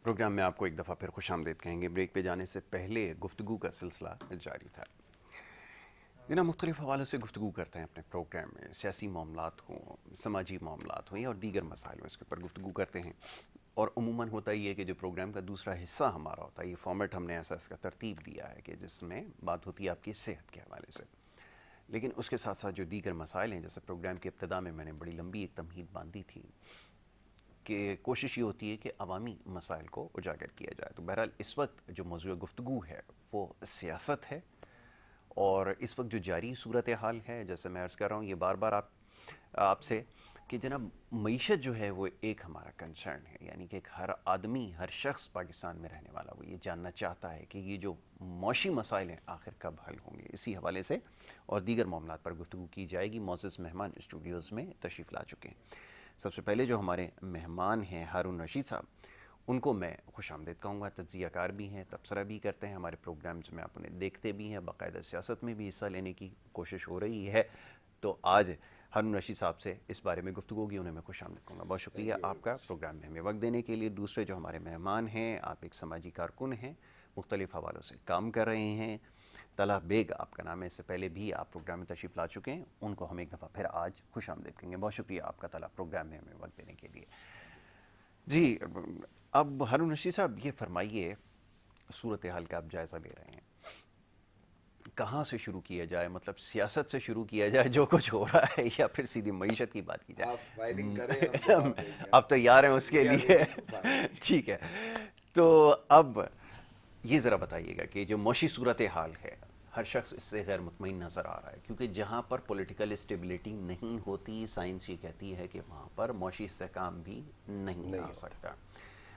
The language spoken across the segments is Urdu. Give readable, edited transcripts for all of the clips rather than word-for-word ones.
پروگرام میں آپ کو ایک دفعہ پھر خوش آمدید کہیں گے۔ بریک پہ جانے سے پہلے گفتگو کا سلسلہ جاری تھا۔ جناب مختلف حوالوں سے گفتگو کرتے ہیں اپنے پروگرام میں، سیاسی معاملات ہوں، سماجی معاملات ہوں یا اور دیگر مسائل ہوں، اس کے اوپر گفتگو کرتے ہیں۔ اور عموماً ہوتا یہ ہے کہ جو پروگرام کا دوسرا حصہ ہمارا ہوتا ہے، یہ فارمیٹ ہم نے ایسا اس کا ترتیب دیا ہے کہ جس میں بات ہوتی ہے آپ کی صحت کے حوالے سے، لیکن اس کے ساتھ ساتھ جو دیگر مسائل ہیں، جیسے پروگرام کی ابتدا میں نے بڑی لمبی ایک تمہید باندھی تھی کہ کوشش یہ ہوتی ہے کہ عوامی مسائل کو اجاگر کیا جائے۔ تو بہرحال اس وقت جو موضوع گفتگو ہے وہ سیاست ہے، اور اس وقت جو جاری صورتحال ہے، جیسے میں عرض کر رہا ہوں یہ بار بار آپ سے کہ جناب معیشت جو ہے وہ ایک ہمارا کنسرن ہے، یعنی کہ ایک ہر آدمی، ہر شخص پاکستان میں رہنے والا وہ یہ جاننا چاہتا ہے کہ یہ جو معاشی مسائل ہیں آخر کب حل ہوں گے۔ اسی حوالے سے اور دیگر معاملات پر گفتگو کی جائے گی۔ معزز مہمان اسٹوڈیوز میں تشریف لا چکے ہیں۔ سب سے پہلے جو ہمارے مہمان ہیں ہارون رشید صاحب، ان کو میں خوش آمدید کہوں گا۔ تجزیہ کار بھی ہیں، تبصرہ بھی کرتے ہیں، ہمارے پروگرامز میں آپ انہیں دیکھتے بھی ہیں، باقاعدہ سیاست میں بھی حصہ لینے کی کوشش ہو رہی ہے۔ تو آج ہارون رشید صاحب سے اس بارے میں گفتگو ہوگی، انہیں میں خوش آمدید کہوں گا۔ بہت شکریہ آپ کا پروگرام میں ہمیں وقت دینے کے لیے۔ دوسرے جو ہمارے مہمان ہیں، آپ ایک سماجی کارکن ہیں، مختلف حوالوں سے کام کر رہے ہیں۔ طلحہ بیگ آپ کا نام ہے، اس سے پہلے بھی آپ پروگرام میں تشریف لا چکے ہیں، ان کو ہم ایک دفعہ پھر آج خوش آمدید کہیں گے۔ بہت شکریہ آپ کا طلحہ، پروگرام میں ہمیں وقت دینے کے لیے۔ جی اب ہارون رشید صاحب یہ فرمائیے، صورتحال کا آپ جائزہ لے رہے ہیں، کہاں سے شروع کیا جائے؟ مطلب سیاست سے شروع کیا جائے جو کچھ ہو رہا ہے، یا پھر سیدھی معیشت کی بات کی جائے؟ آپ فائرنگ کریں، ہم جواب دیں گے۔ آپ تیار ہیں اس کے لیے؟ ٹھیک ہے، تو اب یہ ذرا بتائیے گا کہ جو معاشی صورتحال ہے، ہر شخص اس سے غیر مطمئن نظر آ رہا ہے، کیونکہ جہاں پر پولیٹیکل اسٹیبلٹی نہیں ہوتی، سائنس یہ کہتی ہے کہ وہاں پر معاشی استحکام بھی نہیں آ سکتا۔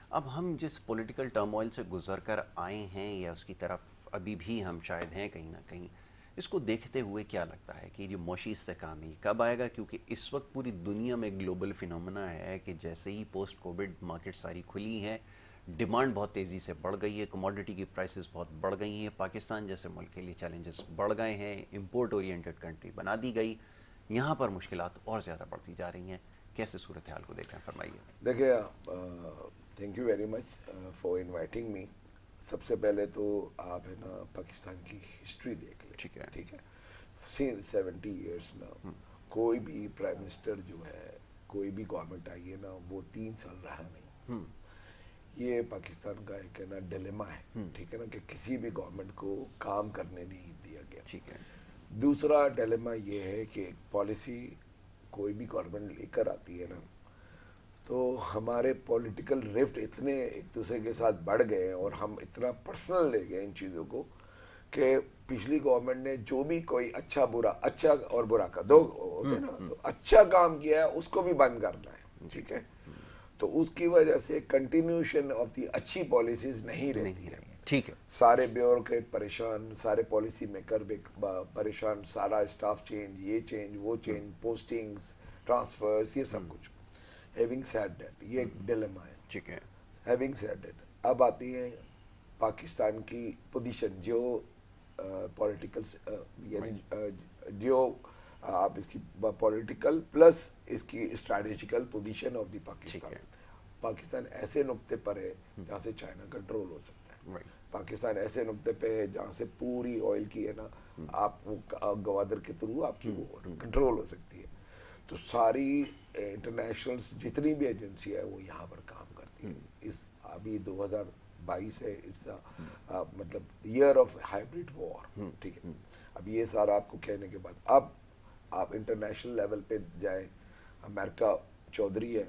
اب ہم جس پولیٹیکل ٹرموائل سے گزر کر آئے ہیں، یا اس کی طرف ابھی بھی ہم شاید ہیں کہیں نہ کہیں، اس کو دیکھتے ہوئے کیا لگتا ہے کہ جو معاشی استحکام ہے کب آئے گا؟ کیونکہ اس وقت پوری دنیا میں گلوبل فینومنا ہے کہ جیسے ہی پوسٹ کووڈ مارکیٹ ساری کھلی ہیں، ڈیمانڈ بہت تیزی سے بڑھ گئی ہے، کموڈٹی کی پرائسز بہت بڑھ گئی ہیں، پاکستان جیسے ملک کے لیے چیلنجز بڑھ گئے ہیں، امپورٹ اورینٹڈ کنٹری بنا دی گئی، یہاں پر مشکلات اور زیادہ بڑھتی جا رہی ہیں۔ کیسے صورتحال کو دیکھ رہے ہیں، فرمائیے۔ دیکھیں، thank you very much for inviting me. سب سے پہلے تو آپ ہے نا پاکستان کی ہسٹری دیکھ لیں، ٹھیک ہے۔ ٹھیک ہے؟ 70 ایئرس نا کوئی بھی پرائم منسٹر جو ہے، کوئی بھی گورنمنٹ آئی ہے نا، وہ 3 سال رہا نہیں۔ یہ پاکستان کا ایک ہے نا ڈیلیما ہے، ٹھیک ہے نا، کہ کسی بھی گورنمنٹ کو کام کرنے نہیں دیا گیا۔ ٹھیک ہے۔ دوسرا ڈیلیما یہ ہے کہ پالیسی کوئی بھی گورنمنٹ لے کر آتی ہے نا، تو ہمارے پولیٹیکل رفٹ اتنے ایک دوسرے کے ساتھ بڑھ گئے اور ہم اتنا پرسنل لے گئے ان چیزوں کو کہ پچھلی گورنمنٹ نے جو بھی کوئی اچھا برا، اچھا اور برا کا دو ہوتے نا، تو اچھا کام کیا ہے اس کو بھی بند کرنا ہے، ٹھیک ہے؟ تو اس کی وجہ سے کنٹینیوشن آف دی اچھی پالیسیز نہیں رہتی ہے۔ ٹھیک ہے۔ سارے بیوروکریٹ پریشان، سارے پالیسی میکر پریشان، سارا اسٹاف چینج، یہ چینج وہ چینج، پوسٹنگز، ٹرانسفرز، یہ سب کچھ۔ ہیونگ سیڈ دیٹ، یہ ایک ڈیلیما ہے۔ ٹھیک ہے۔ ہیونگ سیڈ دیٹ، اب آتی ہے پاکستان کی پوزیشن، جو پولیٹیکل، یعنی جو آپ اس کی پولیٹیکل پلس اس کی strategical position of the Pakistan. Pakistan ایسے نقطے پر ہے جہاں سے چائنا کنٹرول ہو سکتا ہے، پاکستان ایسے نقطے پہ ہے جہاں سے پوری آئل کی ہے نا، آپ گوادر کے تھرو آپ کی وہ کنٹرول ہو سکتی ہے۔ تو ساری انٹرنیشنل جتنی بھی ایجنسی ہے وہ یہاں پر کام کرتی ہے۔ اس ابھی 2022 ہے، اس مطلب ایئر آف ہائبرڈ وار، ٹھیک ہے؟ اب یہ سارا آپ کو کہنے کے بعد اب آپ انٹرنیشنل لیول پہ جائیں، امریکہ چودھری ہے،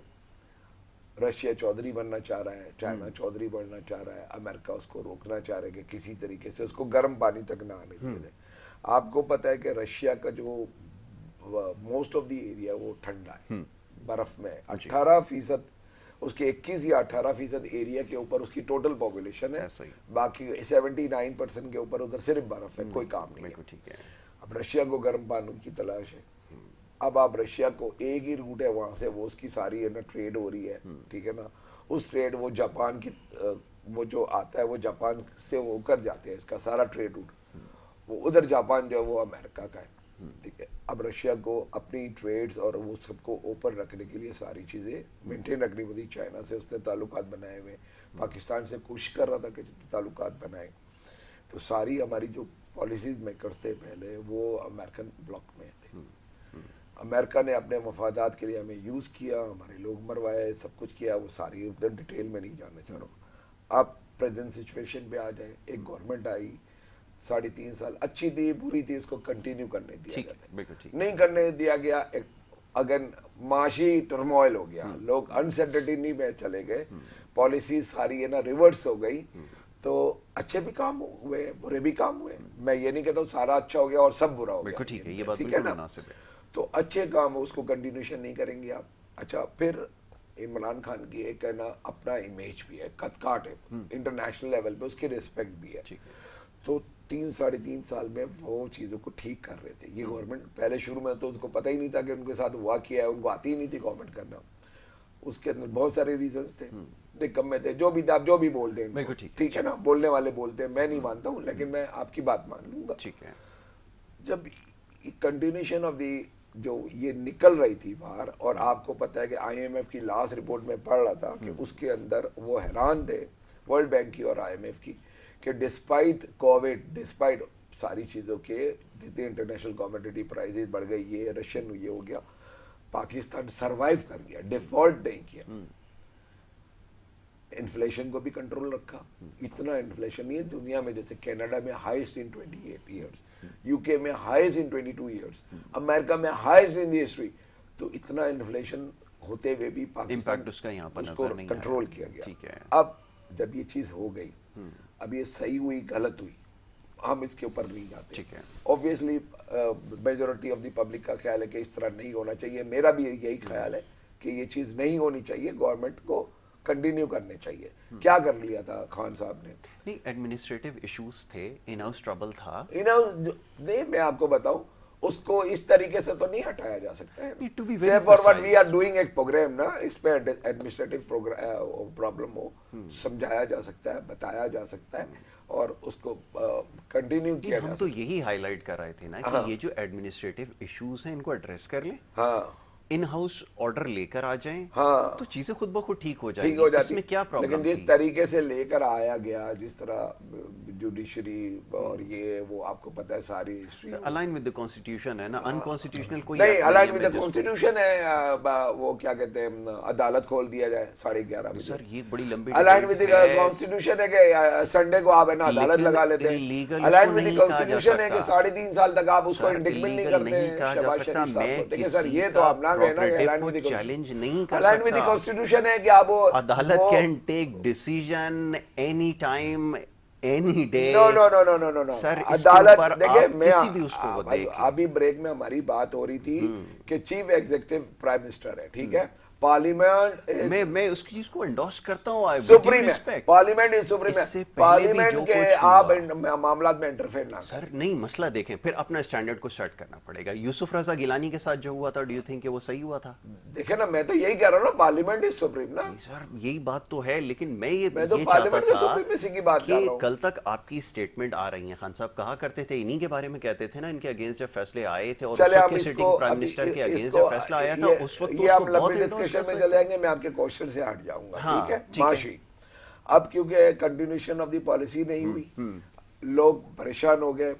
رشیا چودھری بننا چاہ رہا ہے، چائنا چودھری بننا چاہ رہا ہے، امریکہ اس کو روکنا چاہ رہا ہے کہ کسی طریقے سے اس کو گرم پانی تک نہ آنے دیا جائے۔ آپ کو پتہ ہے کہ رشیا کا جو موسٹ آف دی ایریا وہ ٹھنڈا ہے، برف میں 18%، اس کے 21 یا 18% ایریا کے اوپر اس کی ٹوٹل پاپولیشن ہے، باقی 79% کے اوپر ادھر صرف برف ہے، کوئی کام نہیں ہے۔ اب رشیا کو گرم پانی کی تلاش ہے۔ اب آپ رشیا کو ایک ہی روٹ ہے وہاں سے، وہ اس کی ساری ہے نا ٹریڈ ہو رہی ہے، ٹھیک ہے نا، اس ٹریڈ وہ جاپان کی وہ جو آتا ہے وہ جاپان سے وہ کر جاتے ہیں، اس کا سارا ٹریڈ روٹ وہ ادھر جاپان جو ہے وہ امریکہ کا ہے، ٹھیک ہے؟ اب رشیا کو اپنی ٹریڈز اور وہ سب کو اوپن رکھنے کے لیے ساری چیزیں مینٹین رکھنی پڑتی. چائنا سے اس نے تعلقات بنائے ہوئے, پاکستان سے کوشش کر رہا تھا کہ تعلقات بنائے. تو ساری ہماری جو پالیسیز میکرز تھے پہلے وہ امریکن بلاک میں تھے. امریکہ نے اپنے مفادات کے لیے ہمیں یوز کیا, ہمارے لوگ مروائے, سب کچھ کیا. وہ ساری ڈیٹیل میں نہیں جاننا چاہ رہا ہوں. اب پریزنٹ سچویشن پہ آ جائے, ایک گورنمنٹ آئی 3.5 سال, اچھی تھی بری تھی, اس کو کنٹینیو کرنے دیا گیا, نہیں کرنے دیا گیا. اگر معاشی ٹرموائل ہو گیا, لوگ انسرٹنٹی میں چلے گئے, پالیسیز ساری ہے نا ریورس ہو گئی, تو اچھے بھی کام ہوئے برے بھی کام ہوئے. میں یہ نہیں کہتا ہوں سارا اچھا ہو گیا اور سب برا ہو گیا, ٹھیک ہے نا. تو اچھے کام اس کو کنٹینیوشن نہیں کریں گے آپ. اچھا, پھر عمران خان کی ایک ہے نا اپنا امیج بھی ہے, قد کاٹ ہے انٹرنیشنل لیول پہ, اس کی ریسپیکٹ بھی ہے. تو 3-3.5 سال میں وہ چیزوں کو ٹھیک کر رہے تھے. یہ گورنمنٹ پہلے شروع میں تو اس کو پتہ ہی نہیں تھا کہ ان کے ساتھ ہوا کیا ہے, ان کو آتی ہی نہیں تھی گورنمنٹ کرنا. اس کے اندر بہت سارے ریزنز تھے, کم میں تھے, جو بھی آپ جو بھی بول دیں, ٹھیک ہے نا, بولنے والے بولتے ہیں, میں نہیں مانتا ہوں, لیکن میں آپ کی بات مان لوں گا. جب کنٹینیوشن آف دی جو یہ نکل رہی تھی باہر, اور آپ کو پتا ہے کہ آئی ایم ایف کی لاسٹ رپورٹ میں پڑھ رہا تھا کہ اس کے اندر وہ حیران تھے, ورلڈ بینک کی اور آئی ایم ایف کی, کہ ڈسپائٹ کووڈ, ڈسپائٹ ساری چیزوں کے جتنے انٹرنیشنل کموڈٹی پرائزز بڑھ گئی, یہ رشین یہ ہو گیا, پاکستان سروائیو کر گیا, ڈیفالٹ نہیں کیا. انفلیشن کو بھی کنٹرول رکھا. اتنا انفلیشن نہیں ہے دنیا میں, جیسے کینیڈا میں ہائیسٹ ان 28 ایئرس, یو کے میں ہائیسٹ ان 22 ایئرس, امریکہ میں ہائیسٹ ان دی ہسٹری. تو اتنا انفلیشن ہوتے ہوئے بھی پاکستان اس کو کنٹرول کیا گیا. اب جب یہ چیز ہو گئی, اب یہ صحیح ہوئی غلط ہوئی, ہم اس کے اوپر نہیں جاتے. Obviously majority of the public کا خیال ہے کہ اس طرح نہیں ہونا چاہیے. میرا بھی یہی خیال ہے کہ یہ چیز نہیں ہونی چاہیے, گورنمنٹ کو کنٹینیو کرنے چاہیے. کیا کر لیا تھا خان صاحب نے؟ نہیں, ایڈمنسٹریٹو ایشوز تھے, ان ہاؤس ٹربل تھا. نہیں, میں آپ کو بتاؤں, اس کو اس طریقے سے تو نہیں ہٹایا جا سکتا ہے. say for what we are doing ایک پروگرام نا, اس پہ ایڈمنسٹریٹو پرابلم ہو, سمجھایا جا سکتا ہے, بتایا جا سکتا ہے, اور اس کو کنٹینیو کیا. ہم تو یہی ہائی لائٹ کر رہے تھے نا کہ یہ جو ایڈمنسٹریٹو ایشوز ہیں ان کو ایڈریس کر لیں, ہاں, ان ہاؤس آرڈر لے کر آ جائیں, ہاں, تو چیزیں خود بخود ٹھیک ہو جائیں گی. اس میں کیا پرابلم تھی؟ لیکن جس طریقے سے لے کر آیا گیا, جس طرح جوڈیشری اور یہ وہ آپ کو پتہ ہے ساری history align with the constitution ہے نا, ان کانسٹیٹیوشنل کوئی نہیں. الائن ود دی کانسٹیٹیوشن ہے, وہ کیا کہتے ہیں, عدالت کھول دیا جائے 11:30 بجے. سر یہ بڑی لمبی الائن ود دی کانسٹیٹیوشن ہے کہ سنڈے کو آپ ہے نا عدالت لگا لیتے ہیں. الائن ود دی کانسٹیٹیوشن ہے کہ 3.5 سال تک آپ اس کو انڈکمنٹ نہیں کرتے. شہباز شریف صاحب کو, دیکھیں سر, یہ تو آپ نہ کہنا کہ الائن ود دی چیلنج نہیں کر الائن ود دی کانسٹیٹیوشن ہے کہ آپ عدالت can take decision any time any day. No sir عدالت دیکھیں, میں کسی بھی اس کو وہ دیکھیں. ابھی بریک میں ہماری بات ہو رہی تھی کہ چیف ایگزیکٹو پرائم منسٹر ہے, ٹھیک ہے, پارلیمنٹ میں اس چیز کو انڈورس کرتا ہوں, سپریم ہے, پارلیمنٹ از سپریم ہے, پارلیمنٹ کے آپ معاملات میں انٹرفیئر نہ. سر نہیں, مسئلہ دیکھیں, پھر اپنا اسٹینڈرڈ کو سیٹ کرنا پڑے گا. یوسف رضا گیلانی کے ساتھ جو ہوا تھا, ڈو یو تھنک کہ وہ صحیح ہوا تھا؟ دیکھیں نا, میں تو یہی کہہ رہا ہوں نا, پارلیمنٹ از سپریم نا. سر یہی بات تو ہے, لیکن میں یہ چاہتا تھا کہ کل تک آپ کی اسٹیٹمنٹ آ رہی ہیں. خان صاحب کہا کرتے تھے, انہی کے بارے میں کہتے تھے نا, ان کے اگینسٹ جب فیصلے آئے تھے, اور اس وقت کے سٹنگ پرائم منسٹر کے اگینسٹ جب فیصلہ آیا تھا, اس وقت یہ ہم لمبی ڈسکشن میں چلے جائیں گے, میں آپ کے کوشچن سے ہٹ جاؤں گا, ٹھیک ہے. معاشی, اب کیونکہ کنٹینیوشن آف دی پالیسی نہیں ہوئی, لوگ پریشان ہو گئے.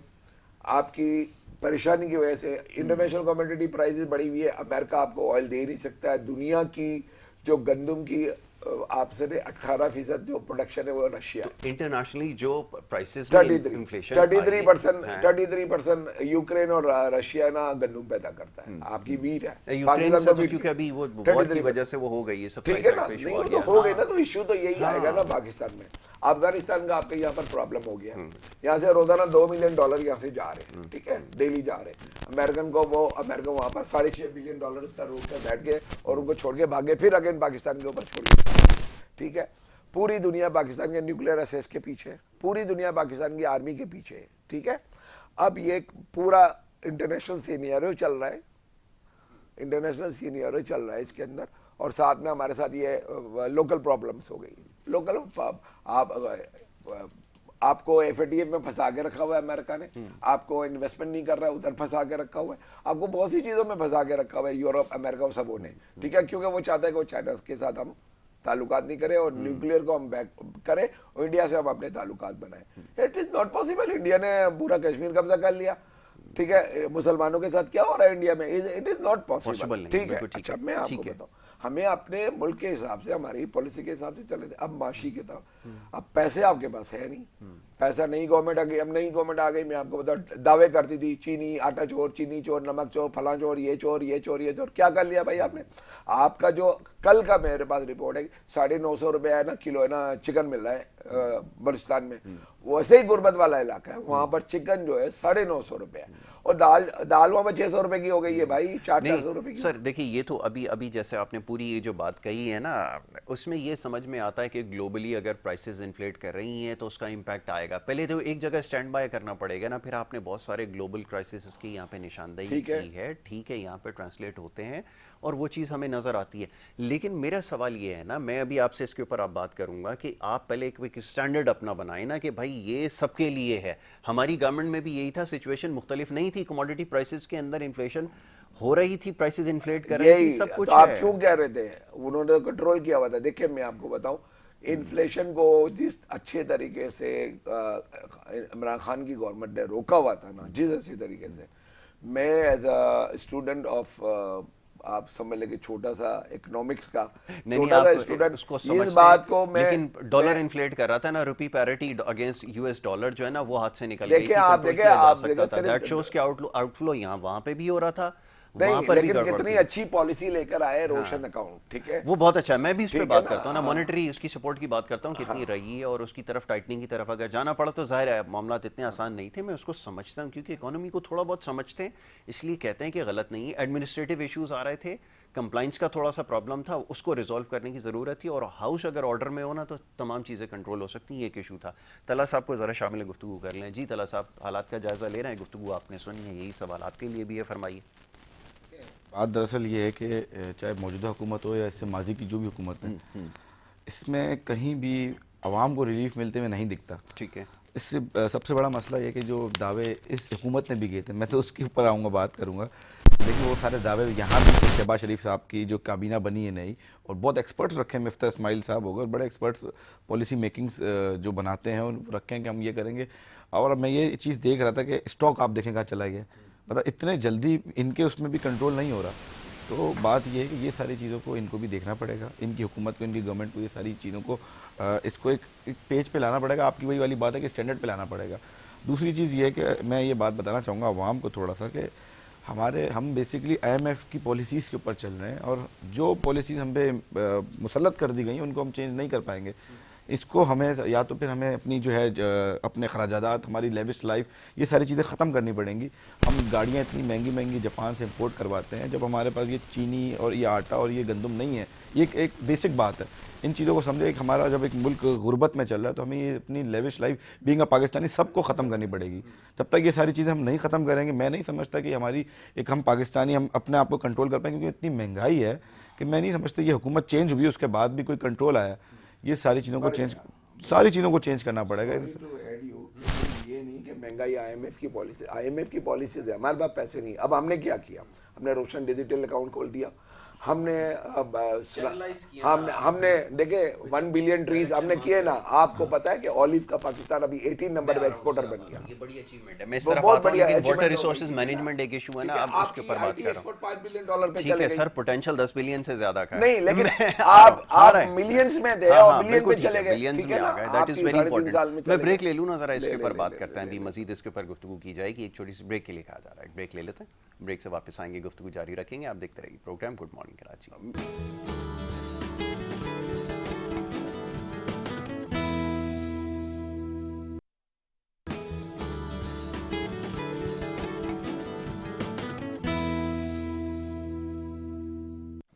آپ کی پریشانی کی وجہ سے انٹرنیشنل کموڈٹی پرائزز بڑھی ہوئی ہے. امریکہ آپ کو آئل دے نہیں سکتا ہے. دنیا کی جو گندم کی آپ سے 18% جو پروڈکشن ہے وہ رشیا. انٹرنیشنلی جو پرائسز 33% یوکرین اور رشیا نا گندم پیدا کرتا ہے. آپ کی ویٹ ہے, یوکرین سے کیونکہ ابھی وہ وار کی وجہ سے وہ ہو گئی ہے, ٹھیک ہے نا, نہیں ہو گئی نا, تو ایشو تو یہی آئے گا نا پاکستان میں. افغانستان کا آپ کے یہاں پر پرابلم ہو گیا, یہاں سے روزانہ $2 ملین یہاں سے جا رہے ہیں, ٹھیک ہے, ڈیلی جا رہے ہیں. امریکن کو وہ امریکہ وہاں پر $6.5 بلین کا روک کر بیٹھ گئے, اور ان کو چھوڑ کے بھاگے, پھر اگین پاکستان کے اوپر چھوڑ گئے, ٹھیک ہے. پوری دنیا پاکستان کے نیوکلیئر اسیس کے پیچھے, پوری دنیا پاکستان کی آرمی کے پیچھے ہے, ٹھیک ہے. اب یہ پورا انٹرنیشنل سینیریو چل رہا ہے, انٹرنیشنل سینیریو چل رہا ہے اس کے اندر, اور ساتھ میں ہمارے ساتھ یہ لوکل پرابلمس ہو گئی. لوکل آپ آپ کو FATF میں پھنسا کے رکھا ہوا ہے امریکہ نے, آپ کو انویسٹمنٹ نہیں کر رہا ہے, ادھر پھنسا کے رکھا ہوا ہے, آپ کو بہت سی چیزوں میں پھنسا کے رکھا ہوا ہے یورپ, امریکہ, سبوں نے, ٹھیک ہے, کیونکہ وہ چاہتا ہے کہ وہ چائنا کے ساتھ ہم تعلقات نہیں کریں اور نیوکلیئر کو ہم بیک کریں اور انڈیا سے ہم اپنے تعلقات بنائیں. It is not possible. India نے پورا کشمیر قبضہ کر لیا, ٹھیک ہے, مسلمانوں کے ساتھ کیا ہو رہا ہے انڈیا میں, اٹ از ناٹ پاسبل, ٹھیک ہے. اچھا میں آپ کو بتاؤں, ہمیں اپنے ملک کے حساب سے, ہماری پالیسی کے حساب سے چلے تھے. اب معاشی کے طور, اب پیسے آپ کے پاس ہے نہیں, پیسہ نئی گورنمنٹ آ گئی, اب نئی گورنمنٹ آ گئی, میں آپ کو بتاؤں دعوے کرتی تھی چینی آٹا چور, چینی چور, نمک چور, فلاں چور, یہ چور, یہ چور, یہ چور. کیا کر لیا بھائی آپ نے؟ آپ کا جو کل کا میرے پاس رپورٹ ہے 950 روپے ہے نا کلو ہے نا چکن مل رہا ہے بلوچستان میں, ویسے ہی غربت والا علاقہ ہے, وہاں پر چکن جو ہے 950 روپے ہے, اور دال وہاں پر 600 روپے کی ہو گئی ہے بھائی, 400 روپے کی. سر دیکھیں یہ تو ابھی جیسے آپ نے پوری یہ جو بات کہی ہے نا, اس میں یہ سمجھ میں آتا ہے کہ گلوبلی اگر پرائسز انفلیٹ کر رہی ہیں تو اس کا امپیکٹ آئے گا. پہلے تو ایک جگہ اسٹینڈ بائی کرنا پڑے گا نا, پھر آپ نے بہت سارے گلوبل کرائسس کی یہاں پہ نشاندہی کی ہے, ٹھیک ہے, یہاں پہ ٹرانسلیٹ ہوتے ہیں اور وہ چیز ہمیں نظر آتی ہے. لیکن میرا سوال یہ ہے نا, میں ابھی آپ سے اس کے اوپر آپ بات کروں گا کہ آپ پہلے ایک اسٹینڈرڈ اپنا بنائیں نا کہ بھائی یہ سب کے لیے ہے. ہماری گورنمنٹ میں بھی یہی تھا, سچویشن مختلف نہیں تھی, کموڈیٹی پرائسز کے اندر انفلیشن ہو رہی تھی, پرائسز انفلیٹ کر رہی تھی, سب کچھ ہے. آپ کیوں کہہ رہے تھے انہوں نے کنٹرول کیا ہوا تھا؟ دیکھیں میں آپ کو بتاؤں, انفلیشن کو جس اچھے طریقے سے عمران خان کی گورنمنٹ نے روکا ہوا تھا نا, جس اچھے طریقے سے, میں ایز اے اسٹوڈنٹ آف, آپ سمجھ لیں کہ چھوٹا سا اکنامکس کا چھوٹا سا اسٹوڈنٹ, اس بات کو میں, لیکن ڈالر انفلیٹ کر رہا تھا نا, روپی پیرٹی اگینسٹ US ڈالر جو ہے نا وہ ہاتھ سے نکل گئی تھی, کنٹرول کیا جا سکتا تھا. دیٹ شوز کہ آؤٹ فلو یہاں وہاں پہ بھی ہو رہا تھا, وہاں پر بھی لیکن گڑبڑ کتنی تھی. اچھی پالیسی لے کر آئے روشن اکاؤنٹ, ٹھیک ہے, وہ بہت اچھا ہے, میں بھی اس پہ بات کرتا ہوں نا, مانیٹری اس کی سپورٹ کی بات کرتا ہوں کتنی رہی ہے, اور اس کی طرف ٹائٹننگ کی طرف اگر جانا پڑا تو ظاہر ہے معاملات اتنے آسان نہیں تھے. میں اس کو سمجھتا ہوں کیونکہ اکانومی کو تھوڑا بہت سمجھتے ہیں, اس لیے کہتے ہیں کہ غلط نہیں ہے. ایڈمنسٹریٹو ایشوز آ رہے تھے, کمپلائنس کا تھوڑا سا پرابلم تھا, اس کو ریزالو کرنے کی ضرورت تھی, اور ہاؤس اگر آرڈر میں ہونا تو تمام چیزیں کنٹرول ہو سکتی ہیں. یہ ایک ایشو تھا. طلحہ صاحب کو ذرا شامل گفتگو کر لیں. جی طلحہ صاحب, حالات کا جائزہ لے رہے ہیں, گفتگو آپ نے سنی ہے, یہی سوال آپ کے لیے بھی ہے, فرمائیے. بات دراصل یہ ہے کہ چاہے موجودہ حکومت ہو یا اس سے ماضی کی جو بھی حکومت ہے, اس میں کہیں بھی عوام کو ریلیف ملتے ہوئے نہیں دکھتا. ٹھیک ہے, اس سے سب سے بڑا مسئلہ یہ کہ جو دعوے اس حکومت نے بھی کیے تھے, میں تو اس کے اوپر آؤں گا, بات کروں گا, لیکن وہ سارے دعوے یہاں بھی شہباز شریف صاحب کی جو کابینہ بنی ہے نئی, اور بہت ایکسپرٹس رکھے ہیں, مفتاح اسماعیل صاحب ہو گئے, اور بڑے ایکسپرٹس پالیسی میکنگز جو بناتے ہیں ان رکھیں کہ ہم یہ کریں گے. اور اب میں یہ چیز دیکھ رہا تھا کہ اسٹاک آپ دیکھیں کہاں چلا گیا, مطلب اتنے جلدی ان کے اس میں بھی کنٹرول نہیں ہو رہا. تو بات یہ ہے کہ یہ ساری چیزوں کو ان کو بھی دیکھنا پڑے گا, ان کی حکومت کو, ان کی گورنمنٹ کو, یہ ساری چیزوں کو اس کو ایک پیج پہ لانا پڑے گا. آپ کی وہی والی بات ہے کہ اسٹینڈرڈ پہ لانا پڑے گا. دوسری چیز یہ ہے کہ میں یہ بات بتانا چاہوں گا عوام کو تھوڑا سا, کہ ہم بیسکلی IMF کی پالیسیز کے اوپر چل رہے ہیں, اور جو پالیسیز ہم پہ مسلط کر دی گئی ہیں ان کو ہم چینج نہیں کر پائیں گے. اس کو ہمیں یا تو پھر ہمیں اپنی جو ہے اپنے خراجات, ہماری لیوش لائف, یہ ساری چیزیں ختم کرنی پڑیں گی. ہم گاڑیاں اتنی مہنگی مہنگی جاپان سے امپورٹ کرواتے ہیں, جب ہمارے پاس یہ چینی اور یہ آٹا اور یہ گندم نہیں ہے. یہ ایک بیسک بات ہے, ان چیزوں کو سمجھے کہ ہمارا جب ایک ملک غربت میں چل رہا ہے تو ہمیں یہ اپنی lavish life being a Pakistani سب کو ختم کرنی پڑے گی. جب تک یہ ساری چیزیں ہم نہیں ختم کریں گے, میں نہیں سمجھتا کہ ہماری ایک ہم پاکستانی ہم اپنے آپ کو کنٹرول کر پائیں, کیونکہ اتنی مہنگائی ہے کہ میں نہیں سمجھتا یہ حکومت چینج ہوئی اس کے بعد بھی کوئی کنٹرول آیا. یہ ساری چیزوں کو چینج کرنا پڑے گا. یہ نہیں کہ مہنگائی IMF کی پالیسی, IMF کی پالیسیز ہے, ہمارے پاس پیسے نہیں. اب ہم نے کیا کیا, ہم نے روشن ڈیجیٹل اکاؤنٹ کھول دیا, ہم نے دیکھیں 1 بلین ٹریز ہم نے کیے نا. آپ کو پتا ہے کہ اولیو کا پاکستان ابھی 18 نمبر میں ایکسپورٹر بن گیا. یہ بڑی اچیومنٹ ہے. میں اس طرف آتا ہوں, لیکن واٹر ریسورسز مینجمنٹ ایک ایشو ہے نا, اب اس کے اوپر بات کر رہا ہوں. $5 بلین پہ ٹھیک ہے سر, پوٹینشیل 10 بلین سے زیادہ کا ہے. نہیں, لیکن آپ ملینز میں تھے اور بلین پہ چلے گئے, بلینز میں آ گئے. That is very important. میں بریک لے لوں نا ذرا, اس کے اوپر بات کرتے ہیں, ابھی مزید اس کے اوپر گفتگو کی جائے گی. ایک چھوٹی سی بریک کے لیے کہا جا رہا ہے, بریک لے لیتے ہیں, بریک سے واپس آئیں گے, گفتگو جاری رکھیں گے. آپ دیکھتے رہیے programme good morning Karachi.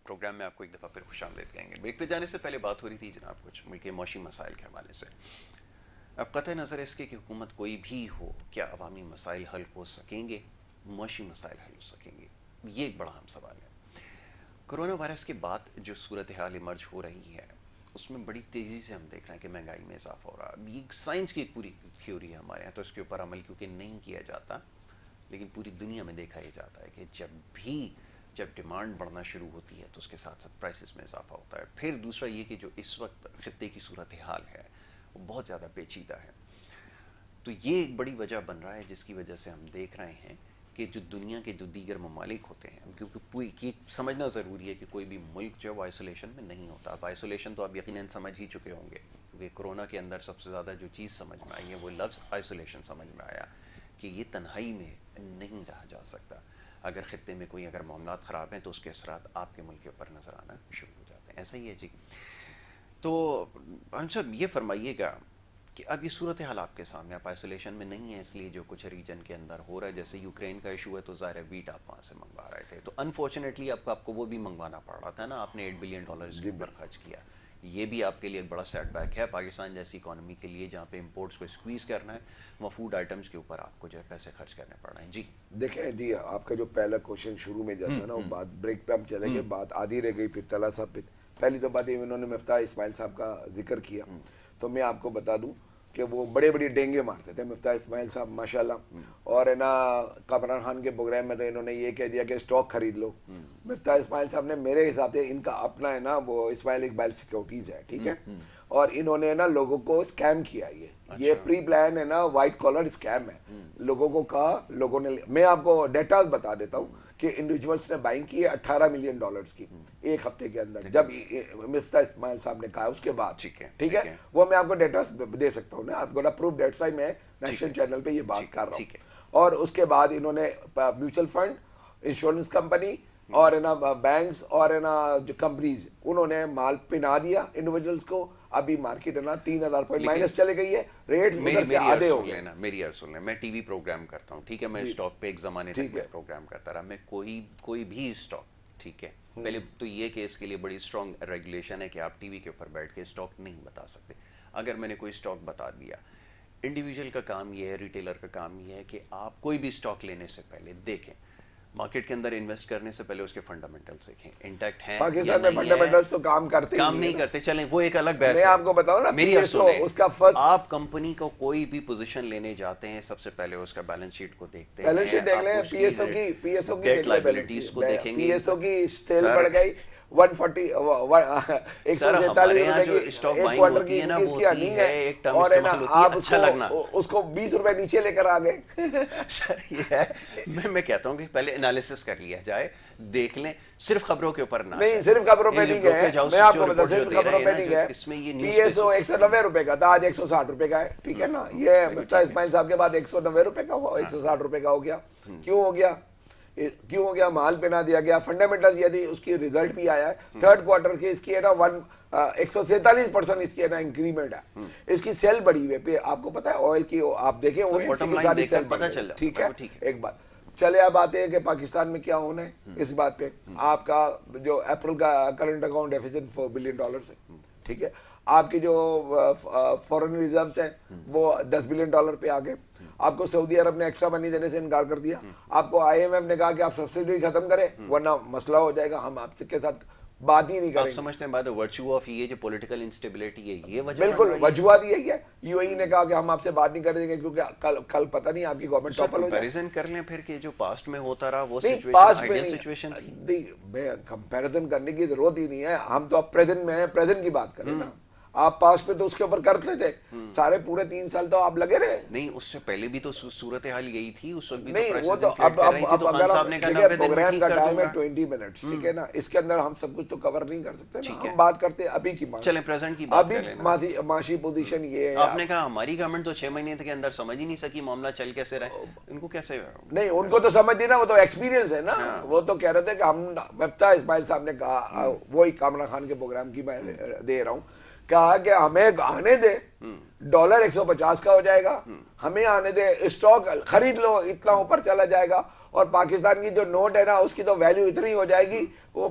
Programme میں آپ کو ایک دفعہ پھر خوش آمدید کہیں گے. بریک پہ جانے سے پہلے بات ہو رہی تھی جناب کچھ ملک کے معاشی مسائل کے حوالے سے. اب قطع نظر اس کے کہ حکومت کوئی بھی ہو, کیا عوامی مسائل حل ہو سکیں گے, معاشی مسائل حل ہو سکیں گے, یہ ایک بڑا اہم سوال ہے. کرونا وائرس کے بعد جو صورتحال ایمرج ہو رہی ہے اس میں بڑی تیزی سے ہم دیکھ رہے ہیں کہ مہنگائی میں اضافہ ہو رہا ہے. یہ سائنس کی ایک پوری تھیوری ہے ہمارے یہاں, تو اس کے اوپر عمل کیونکہ نہیں کیا جاتا, لیکن پوری دنیا میں دیکھا یہ جاتا ہے کہ جب ڈیمانڈ بڑھنا شروع ہوتی ہے تو اس کے ساتھ ساتھ پرائسز میں اضافہ ہوتا ہے. پھر دوسرا یہ کہ جو اس وقت خطے کی صورتحال ہے وہ بہت زیادہ پیچیدہ ہے, تو یہ ایک بڑی وجہ بن رہا ہے جس کی وجہ سے ہم دیکھ رہے ہیں کہ جو دنیا کے جو دیگر ممالک ہوتے ہیں, کیونکہ پوری سمجھنا ضروری ہے کہ کوئی بھی ملک جو ہے وہ آئسولیشن میں نہیں ہوتا. اب آئسولیشن تو آپ یقیناً سمجھ ہی چکے ہوں گے, کیونکہ کرونا کے اندر سب سے زیادہ جو چیز سمجھ میں آئی ہے وہ لفظ آئسولیشن سمجھ میں آیا, کہ یہ تنہائی میں نہیں رہا جا سکتا. اگر خطے میں کوئی اگر معاملات خراب ہیں تو اس کے اثرات آپ کے ملک کے اوپر نظر آنا شروع ہو جاتے ہیں. ایسا ہی ہے جی. تو ہم صاحب یہ فرمائیے گا کہ اب یہ صورتحال آپ کے سامنے, آپ آئسولیشن میں نہیں ہیں, اس لیے جو کچھ ریجن کے اندر ہو رہا ہے, جیسے یوکرین کا ایشو ہے تو ظاہر ہے ویٹ آپ وہاں سے منگوا رہے تھے, تو انفارچونیٹلی آپ کو وہ بھی منگوانا پڑ رہا تھا نا, آپ نے $8 بلین کے اوپر خرچ کیا. یہ بھی آپ کے لیے ایک بڑا سیٹ بیک ہے پاکستان جیسی اکانومی کے لیے, جہاں پہ امپورٹس کو اسکویز کرنا ہے, وہ فوڈ آئٹمس کے اوپر آپ کو جو ہے پیسے خرچ کرنے پڑ رہے ہیں. جی دیکھیں جی, آپ کا جو پہلا کوشچن شروع میں جاتا ہے نا, وہ بات بریک پہ ہم چلے گئے, بات آدھی رہ گئی, پھر طلحہ صاحب پہ. پہلی تو بات یہ انہوں نے مفتاح اسماعیل صاحب کا ذکر کیا, تو میں آپ کو بتا دوں کہ وہ بڑے بڑی ڈینگے مارتے تھے مفتاح اسماعیل صاحب ماشاءاللہ, اور ہے نا کامران خان کے پروگرام میں تو انہوں نے یہ کہہ دیا کہ اسٹاک خرید لو. مفتاح اسماعیل صاحب نے میرے حساب سے ان کا اپنا ہے نا وہ اسماعیل اقبال سیکورٹیز ہے, ٹھیک ہے, اور انہوں نے نا لوگوں کو اسکیم کیا. یہ پری پلان ہے نا, وائٹ کالر اسکیم ہے. لوگوں کو کہا, لوگوں نے, میں آپ کو ڈیٹاز بتا دیتا ہوں کہ انڈیویجولس نے بائنگ کی ہے $18 ملین کی ایک ہفتے کے اندر, جب مفتاح اسماعیل صاحب نے کہا اس کے بعد, ٹھیک ہے, وہ میں آپ کو ڈیٹاز دے سکتا ہوں نا, آپ کو اپروو ڈیٹس, میں نیشنل چینل پہ یہ بات کر رہا ہوں. اور اس کے بعد انہوں نے میوچل فنڈ, انشورنس کمپنی اور ہے نا بینکس اور ہے نا جو کمپنیز, انہوں نے مال پنا دیا انڈیویجولس کو. ابھی مارکیٹ ہے نا 3000 پوائنٹ مائنس چلے گئی ہے, ریٹ ادھر سے آدھے ہو گئے. میری عرض سن لیں, میں ٹی وی پروگرام کرتا ہوں, ٹھیک ہے, میں اسٹاک پہ ایک زمانے تک پروگرام کرتا رہا. میں کوئی بھی اسٹاک, ٹھیک ہے, پہلے تو یہ کہ اس کے لیے بڑی اسٹرانگ ریگولیشن ہے کہ آپ ٹی وی کے اوپر بیٹھ کے اسٹاک نہیں بتا سکتے. اگر میں نے کوئی اسٹاک بتا دیا, انڈیویجول کا کام یہ ہے, ریٹیلر کا کام یہ ہے کہ آپ کوئی بھی اسٹاک لینے سے پہلے دیکھیں, مارکیٹ کے اندر انویسٹ کرنے سے پہلے اس کے فنڈامنٹلز دیکھیں انٹیکٹ ہیں. پاکستان میں فنڈامنٹلز تو کام نہیں کرتے, چلیں وہ ایک الگ بحث ہے. میں آپ کو بتاؤں نا, میری اس کا فرسٹ, آپ کمپنی کو کوئی بھی پوزیشن لینے جاتے ہیں, سب سے پہلے اس کا بیلنس شیٹ کو دیکھتے ہیں, بیلنس شیٹ دیکھ لیں, پی ایس او کی ڈیٹ لائبلٹیز کو دیکھیں گے, پی ایس او کی سیل بڑھ گئی 147 روپے کی ایک کوارٹر کی اس کی ارننگ ہے, اور ہے نا آپ اس کو 20 روپے نیچے لے کر آ گئے. سر یہ ہے, میں کہتا ہوں کہ پہلے انالیسس کر لیا جائے, دیکھ لیں, صرف خبروں کے اوپر نہیں, صرف خبروں پہ نہیں گئے, میں آپ کو بتا, صرف خبروں پہ نہیں گئے. پی ایس او 190 روپے کا تھا, آج 160 روپے کا ہے, ٹھیک ہے نا. یہ مفتاح اسماعیل صاحب کے بعد 190 روپے کا ہوا, 160 روپے کا ہو گیا. کیوں ہو گیا؟ مال پہ نہ دیا گیا. فنڈامنٹل یہ تھی, اس کی ریزلٹ بھی آیا ہے. تھرڈ کوارٹر کی اس کی ہے نا 147% اس کی ہے نا انکریمنٹ ہے, اس کی سیل بڑی ہوئی ہے. آپ کو پتا ہے آئل کی, آپ دیکھیں ٹھیک ہے. ایک بات چلے, اب آتے ہیں کہ پاکستان میں کیا ہونا ہے. اس بات پہ آپ کا جو اپریل کا کرنٹ اکاؤنٹ ڈیفیسٹ $4 بلین ہے, ٹھیک ہے. آپ کی جو فورن ریزروز ہیں وہ $10 بلین پہ آ گئے. آپ کو سعودی عرب نے ایکسٹرا منی دینے سے انکار کر دیا. آپ کو آئی ایم ایف نے کہا کہ آپ سبسڈی ختم کریں ورنہ مسئلہ ہو جائے گا, ہم آپ کے ساتھ بات ہی نہیں کریں. آپ سمجھتے ہیں بات ورچو آف یہ جو پولیٹیکل انسٹیبلٹی ہے, یہ وجہ بالکل وجوہات یہی ہے. یو اے ای نے کہا کہ ہم آپ سے بات نہیں کریں گے کیونکہ کل پتہ نہیں آپ کی گورنمنٹ ٹاپل ہو جائے. کمپیریزن کر لیں پھر کہ جو پاسٹ میں ہوتا رہا وہ سچویشن تھی. نہیں, کمپیریزن کرنے کی ضرورت ہی نہیں ہے. ہم تو اب پریزنٹ میں ہیں, پریزنٹ کی بات کریں نا. آپ پاس پہ تو اس کے اوپر کرتے تھے سارے پورے 3 سال تو آپ لگے رہے. نہیں, اس سے پہلے بھی تو صورتحال یہی تھی, اس وقت بھی نہیں, وہ تو اب پروگرام کا ٹائم ہے 20 منٹس, ٹھیک ہے نا. اس کے اندر ہم سب کچھ تو کور نہیں کر سکتے نا. ہم بات کرتے ہیں ابھی کی, چلیں پریزنٹ کی بات کر لیں. معاشی پوزیشن یہ ہے, آپ نے کہا ہماری گورنمنٹ تو 6 مہینے کے اندر سمجھ ہی نہیں سکی معاملہ چل کیسے رہے. ان کو کیسے نہیں, ان کو تو سمجھ نہیں نا, وہ تو ایکسپیرینس ہے نا. وہ تو کہہ رہے تھے کہ ہم, مفتاح اسماعیل صاحب نے کہا, وہی کامران خان کے پروگرام کی میں دے رہا ہوں, کہا کہ ہمیں آنے دے, ڈالر 150 کا ہو جائے گا, ہمیں آنے دے, اسٹاک خرید لو, اتنا اوپر چلا جائے گا, اور پاکستان کی جو نوٹ ہے نا اس کی تو ویلیو اتنی ہو جائے گی, وہ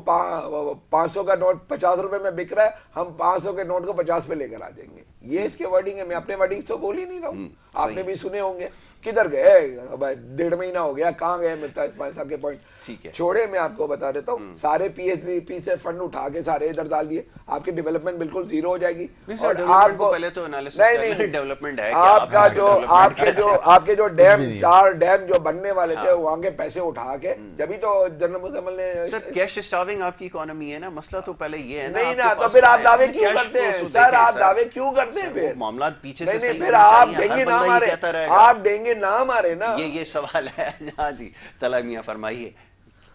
500 کا نوٹ 50 روپے میں بک رہا ہے, ہم 500 کے نوٹ کو 50 پہ لے کر آ جائیں گے. یہ اس کے ورڈنگ ہے, میں اپنے ورڈنگ تو بول ہی نہیں رہا ہوں, آپ نے بھی سنے ہوں گے. کدھر گئے 1.5 مہینہ ہو گیا, کہاں گئے مرزا اسماعیل صاحب کے پوائنٹ چھوڑے. میں آپ کو بتا دیتا ہوں, سارے پی ایچ ڈی سے فنڈ اٹھا کے سارے ادھر ڈال دیے, آپ کی ڈیولپمنٹ بالکل زیرو ہو جائے گی. اور آپ کو پہلے تو ڈیولپمنٹ ہے, آپ کا جو آپ کے جو ڈیم 4 ڈیم جو بننے والے تھے وہاں کے پیسے اٹھا کے, جبھی تو جنرل مزمل نے سر کیش اسٹارونگ آپ کی اکانومی ہے نا, مسئلہ تو پہلے یہ ہے نہیں نا, تو پھر آپ دعوے کیوں کرتے ہیں سر, آپ دعوے کیوں کرتے ہیں پھر معاملات پیچھے سے نہیں, پھر آپ ڈینگے نہ مارے, آپ ڈینگے نہ مارے نا. یہ سوال ہے. ہاں جی طلعت میاں فرمائیے.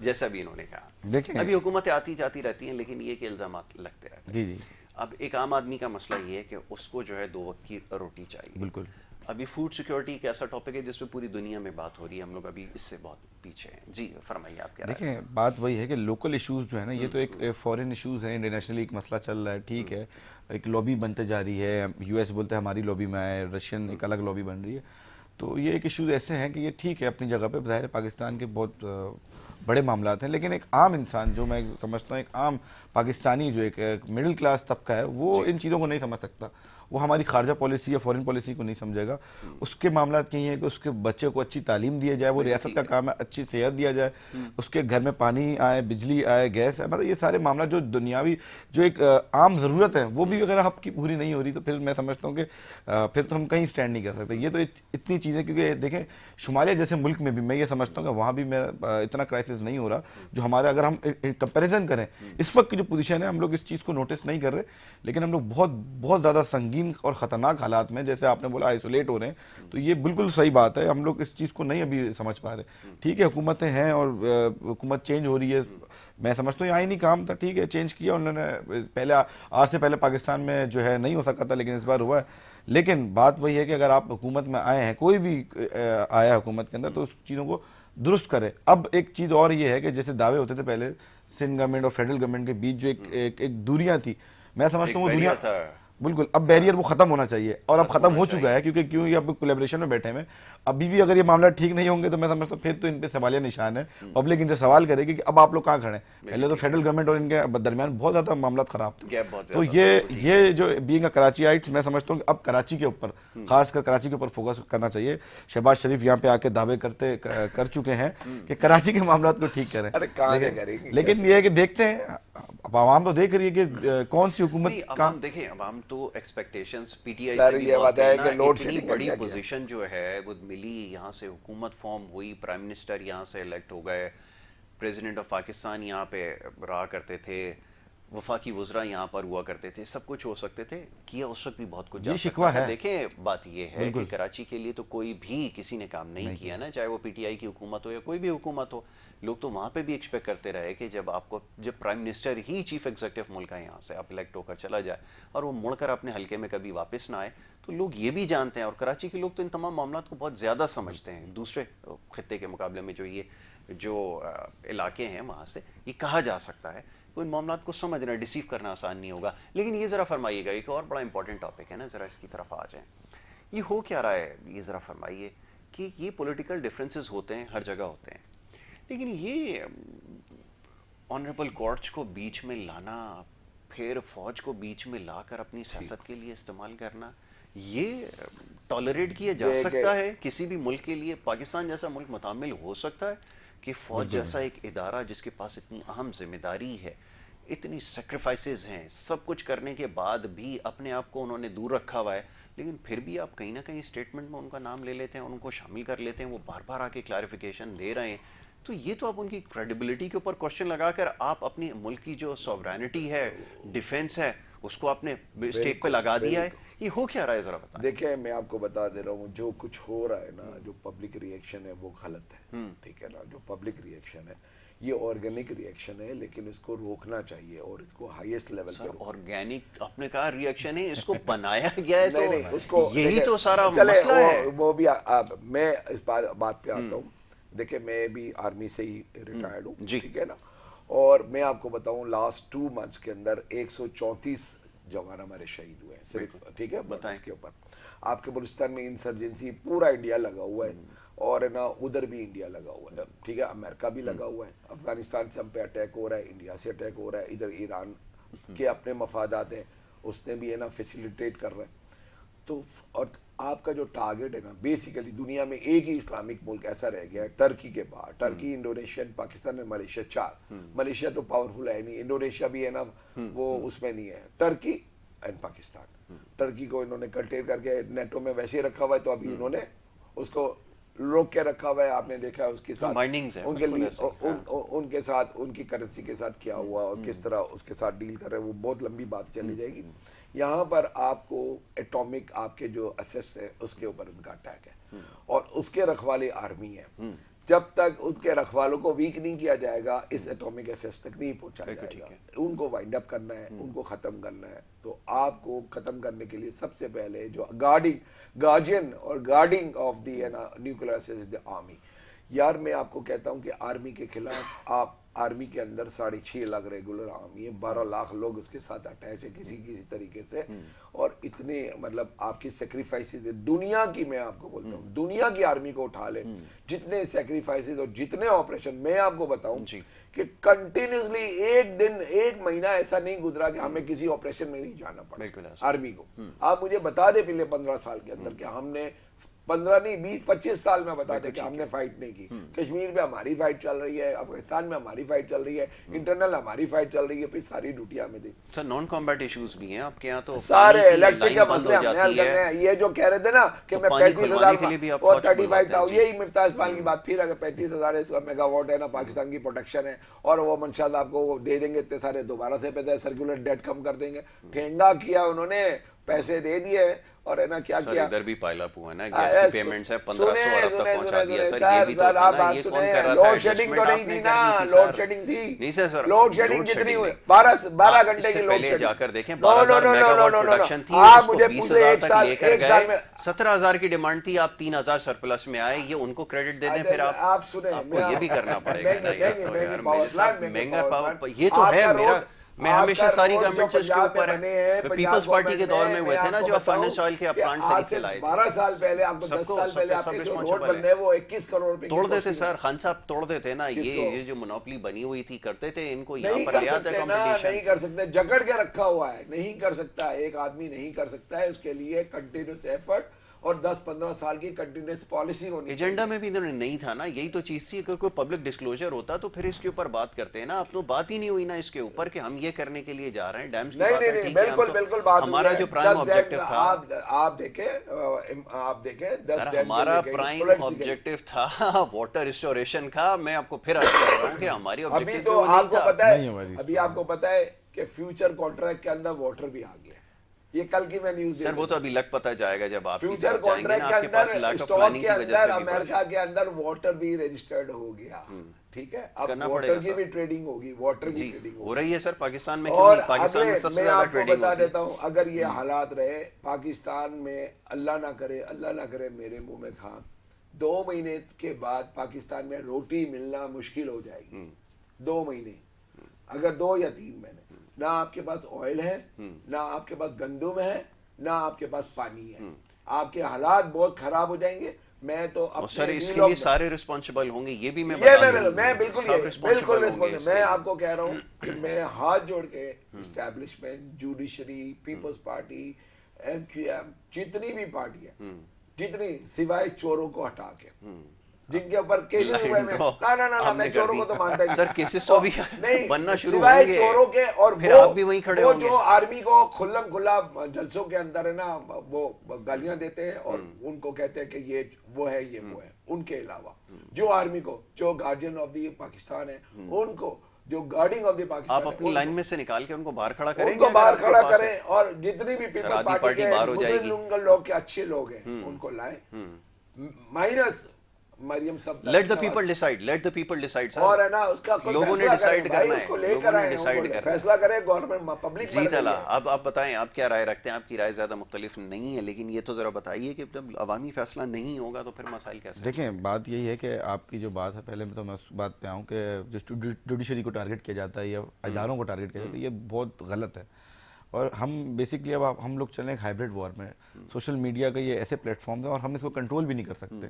جیسا بھی انہوں نے کہا ابھی حکومتیں آتی جاتی رہتی ہیں لیکن یہ کہ الزامات لگتے رہتے ہیں. جی جی. اب ایک عام آدمی کا مسئلہ یہ ہے کہ اس کو جو ہے 2 وقت کی روٹی چاہیے. بالکل. ابھی فوڈ سیکیورٹی ایک ایسا ٹاپک ہے جس پہ پوری دنیا میں بات ہو رہی ہے, ہم لوگ ابھی اس سے بہت پیچھے ہیں. جی فرمائیے آپ کیا. دیکھیں بات وہی ہے کہ لوکل ایشوز جو ہے نا, یہ تو ایک فورن ایشوز ہیں, انٹرنیشنلی ایک مسئلہ چل رہا ہے, ٹھیک ہے, ایک لابی بنتے جا رہی ہے, یو ایس بولتے ہیں ہماری لابی میں آئے, رشین ایک الگ لابی بن رہی ہے. تو یہ ایک ایشوز ایسے ہیں کہ یہ ٹھیک ہے اپنی جگہ پہ, ظاہر پاکستان کے بہت بڑے معاملات ہیں, لیکن ایک عام انسان جو میں سمجھتا ہوں ایک عام پاکستانی جو ایک مڈل کلاس طبقہ ہے وہ ان چیزوں کو نہیں سمجھ سکتا. وہ ہماری خارجہ پالیسی یا فورن پالیسی کو نہیں سمجھے گا. اس کے معاملات یہی ہیں کہ اس کے بچے کو اچھی تعلیم دی جائے, وہ ریاست کا کام ہے, اچھی صحت دیا جائے, اس کے گھر میں پانی آئے, بجلی آئے, گیس آئے, مطلب یہ سارے معاملات جو دنیاوی جو ایک عام ضرورت ہے وہ بھی اگر آپ کی پوری نہیں ہو رہی تو پھر میں سمجھتا ہوں کہ پھر تو ہم کہیں سٹینڈ نہیں کر سکتے. یہ تو اتنی چیزیں, کیونکہ دیکھیں شمالیہ جیسے ملک میں بھی میں یہ سمجھتا ہوں کہ وہاں بھی میں اتنا کرائسس نہیں ہو رہا جو ہمارا, اگر ہم کمپیریزن کریں اس وقت کی جو پوزیشن ہے, ہم لوگ اس چیز کو نوٹس نہیں کر رہے, لیکن ہم لوگ بہت زیادہ سنگین اور خطرناک حالات میں, جیسے آپ نے بولا آئسولیٹ ہو رہے ہیں, تو یہ بالکل صحیح بات ہے. ہم لوگ اس چیز کو نہیں ابھی سمجھ پا رہے. ٹھیک ہے حکومتیں ہیں اور حکومت چینج ہو رہی ہے, میں سمجھتا ہوں یہ آئینی کام تھا, ٹھیک ہے چینج کیا انہوں نے, پہلے آج سے پہلے پاکستان میں جو ہے نہیں ہو سکا تھا لیکن اس بار ہوا ہے. لیکن بات وہی ہے کہ اگر آپ حکومت میں آئے ہیں, کوئی بھی آیا حکومت کے اندر, تو اس چیزوں کو درست کرے. اب ایک چیز اور یہ ہے کہ جیسے دعوے ہوتے تھے پہلے سندھ گورنمنٹ اور فیڈرل گورنمنٹ کے بیچ جو ایک دوریاں تھی, میں سمجھتا ہوں وہ دنیا بالکل اب بیریئر وہ ختم ہونا چاہیے, اور اب ختم ہو چکا ہے, کیونکہ کیوں یہ اب کولیبریشن میں بیٹھے ہیں. ابھی بھی اگر یہ معاملہ ٹھیک نہیں ہوں گے تو میں سمجھتا ہوں پھر تو ان پہ سوالیہ نشان ہے. پبلک ان سے سوال کرے گی کہ اب آپ لوگ کہاں کھڑے ہیں. پہلے تو فیڈرل گورنمنٹ اور ان کے درمیان بہت زیادہ معاملات خراب تھے. تو یہ جو بینگ اے کراچی آئٹس, میں سمجھتا ہوں کہ اب کراچی کے اوپر, خاص کر کراچی کے اوپر فوکس کرنا چاہیے. شہباز شریف یہاں پہ آ کے دعوے کر چکے ہیں کہ کراچی کے معاملات کو ٹھیک کریں, لیکن یہ ہے کہ دیکھتے ہیں, عوام تو دیکھ رہی ہے کہ کون سی حکومت کا. دیکھیں عوام تو ایکسپیکٹیشنز پی ٹی آئی سے بھی بہت ہے نا, اتنی بڑی پوزیشن جو ہے وہ ملی, یہاں سے حکومت فارم ہوئی, پرائم منسٹر یہاں سے الیکٹ ہو گئے, پریزیڈنٹ آف پاکستان یہاں پہ رہا کرتے تھے, وفاقی وزراء یہاں پر ہوا کرتے تھے, سب کچھ ہو سکتے تھے, کیا اس وقت بھی بہت کچھ جا سکتا ہے. دیکھیں بات یہ ہے کہ کراچی کے لیے تو کوئی بھی کسی نے کام نہیں کیا نا, چاہے وہ پی ٹی آئی کی حکومت ہو یا کوئی بھی حکومت ہو. لوگ تو وہاں پہ بھی ایکسپیکٹ کرتے رہے کہ جب پرائم منسٹر ہی چیف ایگزیکٹو ملک ہے یہاں سے اب الیکٹ ہو کر چلا جائے اور وہ مڑ کر اپنے حلقے میں کبھی واپس نہ آئے, تو لوگ یہ بھی جانتے ہیں. اور کراچی کے لوگ تو ان تمام معاملات کو بہت زیادہ سمجھتے ہیں دوسرے خطے کے مقابلے میں. جو علاقے ہیں وہاں سے یہ کہا جا سکتا ہے, ان معاملات کو سمجھنا, ڈیسیو کرنا آسان نہیں ہوگا. لیکن یہ ذرا فرمائیے گا, ایک اور بڑا امپورٹنٹ ٹاپک ہے نا, ذرا اس کی طرف آ جائیں. یہ ہو کیا رہا ہے, یہ ذرا فرمائیے کہ یہ پولیٹیکل ڈفرینسز ہوتے ہیں, ہر جگہ ہوتے ہیں, لیکن یہ آنریبل کورٹس کو بیچ میں لانا, پھر فوج کو بیچ میں لا کر اپنی سیاست کے لیے استعمال کرنا, یہ ٹالریٹ کیا جا سکتا ہے کسی بھی ملک کے لیے؟ پاکستان جیسا ملک متحمل ہو سکتا ہے کہ فوج جیسا ایک ادارہ جس کے پاس اتنی اہم ذمہ داری ہے, اتنی سیکریفائسز ہیں, سب کچھ کرنے کے بعد بھی اپنے آپ کو انہوں نے دور رکھا ہوا ہے, لیکن پھر بھی آپ کہیں نہ کہیں اسٹیٹمنٹ میں ان کا نام لے لیتے ہیں, ان کو شامل کر لیتے ہیں, وہ بار بار آ کے کلیریفیکیشن دے رہے ہیں. تو یہ تو آپ ان کی کریڈیبلٹی کے اوپر کوشچن لگا کر آپ اپنی ملک کی جو سوورینٹی ہے, ڈیفینس ہے, اس کو آپ نے اسٹیک پہ لگا دیا ہے. یہ ہو کیا رہا ہے ذرا بتائیں. دیکھیں میں آپ کو بتا دے رہا ہوں, جو کچھ ہو رہا ہے نا, جو پبلک ریئیکشن ہے وہ غلط ہے, ٹھیک ہے نا. جو پبلک ریئیکشن ہے یہ آرگینک ریئیکشن ہے, لیکن اس کو روکنا چاہیے اور اس کو ہائیسٹ لیول پہ. آرگینک آپ نے کہا ریئیکشن ہے, اس کو بنایا گیا ہے, تو اس کو یہی تو سارا مسئلہ ہے. وہ بھی میں اس بات پہ آتا ہوں. دیکھیں میں بھی آرمی سے ہی ریٹائرڈ ہوں, ٹھیک ہے نا, اور میں آپ کو بتاؤں لاسٹ 2 months کے اندر 134 جوان ہمارے شہید ہوئے ہیں صرف, ٹھیک ہے. اس کے اوپر آپ کے بلوچستان میں انسرجنسی پورا انڈیا لگا ہوا ہے, اور ہے نا ادھر بھی انڈیا لگا ہوا ہے, ٹھیک ہے, امریکہ بھی لگا ہوا ہے, افغانستان سے ہم پہ اٹیک ہو رہا ہے, انڈیا سے اٹیک ہو رہا ہے, ادھر ایران کے اپنے مفادات ہیں, اس نے بھی ہے نا فیسیلیٹیٹ کر رہا ہے. تو اور آپ کا جو ٹارگیٹ ہے نا بیسیکلی دنیا میں ایک ہی اسلامک ملک ایسا رہ گیا ہے ٹرکی کے بعد، ٹرکی، انڈونیشیا، پاکستان میں ملیشیا، 4 ملیشیا تو پاورفل ہے نہیں، انڈونیشیا بھی ہے نا وہ اس میں نہیں ہے، ٹرکی اینڈ پاکستان۔ ٹرکی کو انہوں نے کنٹین کر کے نیٹو میں ویسے ہی رکھا ہوا ہے، تو ابھی انہوں نے اس کو روک کے رکھا ہوا ہے، آپ نے دیکھا اس کے ساتھ ان کے لیے ان کے ساتھ ان کی کرنسی کے ساتھ کیا ہوا اور کس طرح اس کے ساتھ ڈیل کر رہے ہیں، وہ بہت لمبی بات چلی جائے گی۔ یہاں پر آپ کو ایٹامک آپ کے جو اسیس ہے اس کے اوپر ان کا اٹیک ہے اور اس کے رکھوالے آرمی ہے، جب تک اس کے رکھوالوں کو ویک نہیں کیا جائے گا اس ایٹامک اسیس تک نہیں پہنچا جائے گا، ان کو وائنڈ اپ کرنا ہے، ان کو ختم کرنا ہے۔ تو آپ کو ختم کرنے کے لیے سب سے پہلے جو گارجین اور گارڈنگ آف دی نیوکلیئر اسیس از دی آرمی۔ یار میں آپ کو کہتا ہوں کہ آرمی کے خلاف آپ آرمی کے اندر 6.5 لاکھ ریگولر آرمی ہے، 12 لاکھ لوگ اس کے ساتھ اٹیچ ہے کسی طریقے سے، اور اتنے مطلب آپ کی سیکریفائسز دنیا کی، میں آپ کو بولتا ہوں دنیا کی آرمی کو اٹھا لے، جتنے سیکریفائسز اور جتنے آپریشن، میں آپ کو بتاؤں کہ کنٹینیوسلی ایک دن ایک مہینہ ایسا نہیں گزرا کہ ہمیں کسی آپریشن میں نہیں جانا پڑا آرمی کو۔ آپ مجھے بتا دے پہلے 15 سال کے اندر کہ ہم نے 15 نہیں 20-25 سال میں بتا دے کہ ہم نے فائٹ نہیں کی۔ کشمیر میں ہماری فائٹ چل رہی ہے، افغانستان میں ہماری فائٹ چل رہی ہے، انٹرنل ہماری فائٹ چل رہی ہے، پھر ساری ڈیوٹیاں میں دی۔ سر نان کمبیٹ ایشوز بھی ہیں آپ کے یہاں تو سارے الیکٹرک کا مسئلہ ہم نے حل کرنے ہیں۔ یہ جو کہہ رہے تھے نا کہ میں 35,000 اور 35,000، یہی مفتاح اسماعیل کی بات پھر، اگر 35,000 میگا واٹ ہے نا پاکستان کی پروڈکشن ہے، اور وہ منشا صاحب کو وہ دے دیں گے اتنے سارے، دوبارہ سے پیدا سرکولر ڈیٹ کم کر دیں گے۔ ٹھینگا کیا انہوں نے، پیسے دے دیے، اور ہے نا کیا کیا ادھر بھی پائل اپ ہوا ہے نا، گیس کی پیمنٹس ہے 1500 ارب تک پہنچا دیا۔ سر یہ بھی تو تھا نا، یہ کون کر رہا تھا؟ لوڈ شیڈنگ تو نہیں تھی نا، لوڈ شیڈنگ تھی نہیں سر، لوڈ شیڈنگ جتنی ہوئی 12 گھنٹے کی لوڈ پہلے جا کر دیکھیں، نو 12,000 میگا واٹ پروڈکشن تھی، اس کو 20,000 تک لے کر گئے، 17,000 کی ڈیمانڈ تھی، آپ 3,000 سرپلس میں آئے، یہ ان کو کریڈٹ دے دیں، پھر آپ کو یہ بھی کرنا پڑے گا۔ مہنگا پاور یہ تو ہے میرا، میں ہمیشہ ساری گورنمنٹ سے اس کے اوپر ہے۔ پیپلز پارٹی کے دور میں ہوئے تھے نا جو افغانستان آئل کے پلانٹ خرید کے لائے تھے، 12 سال پہلے، آپ کو 10 سال پہلے آپ کے جو روڈ بن رہے ہیں وہ 21 کروڑ روپے توڑ دیتے سر، خان صاحب توڑ دیتے نا، یہ جو منوپلی بنی ہوئی تھی کرتے تھے، ان کو یہاں پر لے آتے کمپٹیشن۔ نہیں کر سکتے، جکڑ کے رکھا ہوا ہے، نہیں کر سکتا، ایک آدمی نہیں کر سکتا ہے، اس کے لیے کنٹینیوس ایفرٹ اور 10-15 سال کی کنٹینیوس پالیسی ہونی۔ ایجنڈا میں بھی انہوں نے نہیں تھا نا، یہی تو چیز تھی کہ کوئی پبلک ڈسکلوجر ہوتا تو پھر اس کے اوپر بات کرتے ہیں نا، اب تو بات ہی نہیں ہوئی نا اس کے اوپر کہ ہم یہ کرنے کے لیے جا رہے ہیں ڈیمز کی بات ہے۔ نہیں بالکل بالکل بات، ہمارا جو پرائم آبجیکٹو تھا، آپ دیکھیں ہمارا پرائم آبجیکٹو تھا واٹر ریسٹوریشن کا، میں آپ کو پھر عرض کر رہا ہوں کہ ہماری ابھی آبجیکٹو تو آپ کو پتا ہے، نہیں، ابھی آپ کو پتا ہے کہ فیوچر کانٹریکٹ کے اندر واٹر بھی آ گیا، یہ کل کی میں نیوز سر، وہ تو ابھی لگ پتہ جائے گا جب آپ فیوچر کانٹریکٹ کے اندر اسٹاک کے اندر امریکہ کے اندر واٹر بھی رجسٹرڈ ہو گیا، ٹھیک ہے، اب واٹر کی بھی ٹریڈنگ ہوگی، واٹر کی ٹریڈنگ ہو رہی ہے سر پاکستان میں، اور پاکستان میں سب سے میں زیادہ آپ کو ٹریڈنگ بتا ہوتی ہے۔ دیتا ہوں، اگر یہ حالات رہے پاکستان میں، اللہ نہ کرے میرے منہ میں کھا، 2 مہینے کے بعد پاکستان میں روٹی ملنا مشکل ہو جائے گی، 2 مہینے، اگر 2 یا 3 مہینے، نہ آپ کے پاس آئل ہے، نہ آپ کے پاس گندم ہے، نہ آپ کے پاس پانی ہے، آپ کے حالات بہت خراب ہو جائیں گے۔ میں تو سر اس کے لیے سارے ریسپانسبل ہوں گے، یہ بھی میں بالکل میں آپ کو کہہ رہا ہوں کہ میں ہاتھ جوڑ کے establishment, judiciary, Peoples Party, MQM، جتنی بھی پارٹی ہے، جتنی سوائے چوروں کو ہٹا کے، جن کے اوپر کیسز ہوئے میں میں چوروں کو تو مانتا ہی نہیں، سر کیسز تو بھی بننا شروع ہوں سوائے گے، چوروں کے، اور پھر آپ بھی وہیں کھڑے ہوں گے۔ جو آرمی کو کھلم کھلا جلسوں کے اندر ہے نا وہ گالیاں دیتے ہیں اور ان کو کہتے ہیں کہ یہ وہ ہے، یہ وہ ہے، ان کے علاوہ جو آرمی کو، جو گارجین آف دی پاکستان ہے، ان کو جو گارڈنگ آف دی پاکستان، آپ اپنی لائن میں سے نکال کے ان کو باہر کھڑا کریں گے، ان کو باہر کھڑا کریں، اور جتنی بھی پیپل پارٹی کے مسلم لوگ کے اچھے لوگ ہیں ان کو لائیں، مائنس مریم صاحب، let the people decide, let the people decide sir, اور ہے نا اس کا لوگوں نے ڈیسائیڈ کرنا ہے، لوگوں نے ڈیسائیڈ کرنا ہے، فیصلہ کرے گورنمنٹ، پبلک۔ جی تعالیٰ، اب آپ بتائیں آپ کیا رائے رکھتے ہیں؟ آپ کی رائے زیادہ مختلف نہیں ہے، لیکن یہ تو ذرا بتائیے کہ جب عوامی فیصلہ نہیں ہوگا تو پھر مسائل کیسے؟ دیکھیں بات یہی ہے کہ آپ کی جو بات ہے، پہلے میں تو میں اس بات پہ آؤں کہ جو جوڈیشری کو ٹارگٹ کیا جاتا ہے یا اداروں کو ٹارگٹ کیا جاتا ہے، یہ بہت غلط ہے، اور ہم بیسکلی اب ہم لوگ چلیں ایک ہائبرڈ وار میں، سوشل میڈیا کا یہ ایسے پلیٹ فارم ہے اور ہم اس کو کنٹرول بھی نہیں کر سکتے،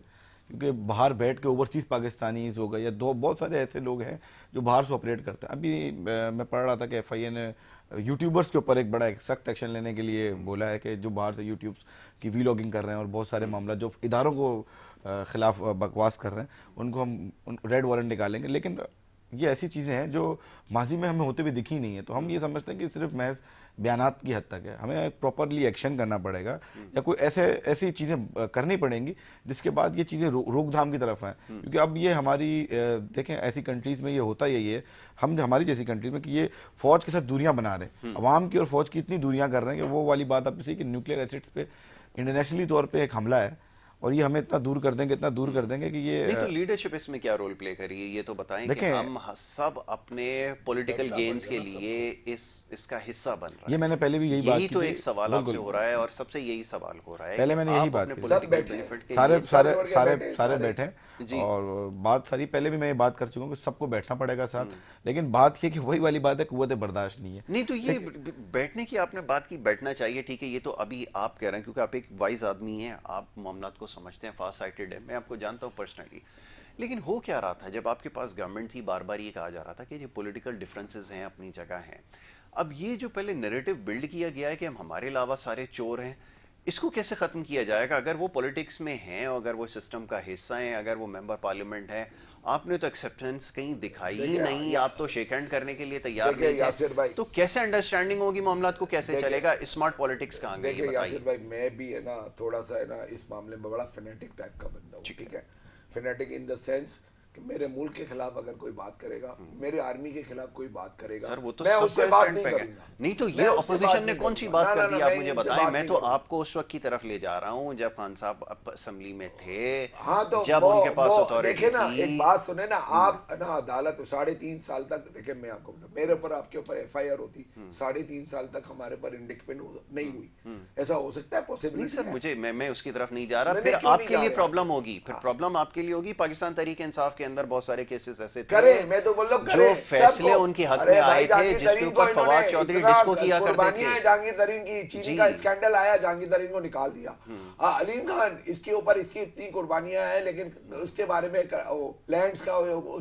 کیونکہ باہر بیٹھ کے اوورسیز پاکستانیز ہو گئے یا بہت سارے ایسے لوگ ہیں جو باہر سے آپریٹ کرتے ہیں۔ ابھی میں پڑھ رہا تھا کہ FIA نے یوٹیوبرس کے اوپر ایک بڑا سخت ایکشن لینے کے لیے بولا ہے کہ جو باہر سے یوٹیوب کی ویلاگنگ کر رہے ہیں اور بہت سارے معاملات جو اداروں کو خلاف بکواس کر رہے ہیں ان کو ہم ریڈ وارنٹ نکالیں گے. لیکن یہ ایسی چیزیں ہیں جو ماضی میں ہمیں ہوتے ہوئے دکھی نہیں ہیں, تو ہم یہ سمجھتے ہیں کہ صرف محض بیانات کی حد تک ہے. ہمیں پراپرلی ایکشن کرنا پڑے گا یا کوئی ایسی چیزیں کرنی پڑیں گی جس کے بعد یہ چیزیں روک تھام کی طرف آئیں. کیونکہ اب یہ ہماری دیکھیں ایسی کنٹریز میں یہ ہوتا یہی ہے, ہم ہماری جیسی کنٹریز میں کہ یہ فوج کے ساتھ دوریاں بنا رہے ہیں, عوام کی اور فوج کی اتنی دوریاں کر رہے ہیں کہ وہ والی بات آپ کسی کہ نیوکلیئر ایسٹس پہ انٹرنیشنلی طور پہ ایک حملہ ہے اور یہ ہمیں اتنا دور کر دیں گے کہ یہ نہیں. تو لیڈرشپ اس میں کیا رول پلے کری ہے یہ تو بتائیں کہ ہم سب اپنے پولیٹیکل گینز کے لیے اس کا حصہ بن رہا ہے. یہ میں نے پہلے بھی یہی بات کی, تو ایک سوال آپ سے ہو رہا ہے اور سب سے یہی سوال ہو رہا ہے. پہلے میں نے یہی بات کی, سارے بیٹھے اور بات ساری پہلے بھی میں یہ بات کر چکا ہوں کہ سب کو بیٹھنا پڑے گا ساتھ. لیکن بات یہ کہ وہی والی بات ہے, قوت برداشت نہیں ہے. نہیں تو یہ بیٹھنے کی آپ نے بات کی, بیٹھنا چاہیے ٹھیک ہے, یہ تو ابھی آپ کہہ رہے ہیں کیونکہ آپ ایک وائز آدمی ہیں, آپ معاملات کو سمجھتے ہیں, فاسٹ سائٹڈ ہے, میں آپ کو جانتا ہوں پرسنلی. لیکن ہو کیا رہا تھا جب آپ کے پاس گورنمنٹ تھی, بار بار یہ کہا جا رہا تھا کہ یہ پولیٹیکل ڈفرینسز ہیں اپنی جگہ ہیں. اب یہ جو پہلے نیریٹو بلڈ کیا گیا ہے کہ ہمارے علاوہ سارے چور ہیں, اس کو کیسے ختم کیا جائے گا؟ اگر وہ پولیٹکس میں ہیں, اگر وہ سسٹم کا حصہ ہیں, اگر وہ ممبر پارلیمنٹ ہیں, آپ نے تو ایکسیپٹنس کہیں دکھائی ہی نہیں, آپ تو شیک ہینڈ کرنے کے لیے تیار نہیں تھے, تو کیسے انڈرسٹینڈنگ ہوگی معاملات کو, کیسے چلے گا اسمارٹ پولیٹکس کہاں گئی؟ دیکھیں یاسر بھائی, میں بھی ہے نا تھوڑا سا ہے نا اس معاملے میں بڑا فینیٹک ٹائپ کا بندہ ہوں, ٹھیک ہے. فینیٹک ان دا سینس کہ میرے ملک کے خلاف اگر کوئی بات کرے گا, میرے آرمی کے خلاف کوئی بات کرے گا, میں اس سے بات نہیں کروں گا. نہیں تو یہ اپوزیشن نے کون سی بات کر دی, آپ مجھے بتائیں. میں تو آپ کو اس وقت کی طرف لے جا رہا ہوں جب خان صاحب اسمبلی میں تھے, جب ان کے پاس اتھارٹی تھی. ایک بات سنیں نا آپ نا, عدالت 3.5 سال تک, دیکھیں میں آپ کو بتاؤں, میرے اوپر آپ کے اوپر FIR ہوتی 3.5 سال تک ہمارے پر انڈکمنٹ نہیں ہوئی. ایسا ہو سکتا ہے پاسبل؟ نہیں سر, مجھے میں اس کی طرف نہیں جا رہا. پھر آپ کے لیے پرابلم ہوگی, پھر پرابلم آپ کے لیے ہوگی. پاکستان تحریک انصاف کے اندر بہت سارے کیسز ایسے تھے جو فیصلے ان کے حق میں آئے تھے جس کے اوپر فواد چودھری ڈسکو کیا کرتے تھے. جہانگیر ترین کی چینی کا اسکینڈل آیا, جہانگیر ترین کو نکال دیا. علیم خان اس کے اوپر اس کی اتنی قربانیاں ہیں, لیکن اس کے بارے میں لینڈز کا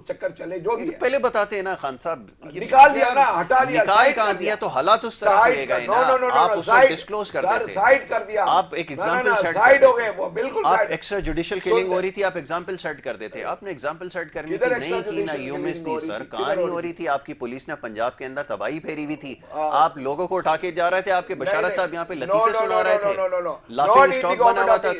چکر چلے جو بھی پہلے بتاتے ہیں نا خان صاحب, نکال دیا نا, ہٹا دیا, نکال کہاں دیا, تو حالات اس طرح لے گئے نا, آپ اس کو ڈسکلوز کرتے تھے, سائڈ کر دیا, آپ ایک ایگزامپل سائڈ ہو گئے, وہ بالکل آپ ایکسٹرا جوڈیشل کلنگ ہو رہی تھی, آپ ایگزامپل سیٹ کر دیتے. آپ نے ایگزامپل سیٹ کرنے کی نہیں کی نا, یوں مس تھی سر, کہاں نہیں ہو رہی تھی. آپ کی پولیس نے پنجاب کے اندر تباہی پھیری ہوئی تھی, آپ لوگوں کو اٹھا کے جا رہے تھے, آپ کے بشارت صاحب یہاں پہ لطیفے سنا رہے تھے, لافنگ اسٹاک بنا ہوا تھا.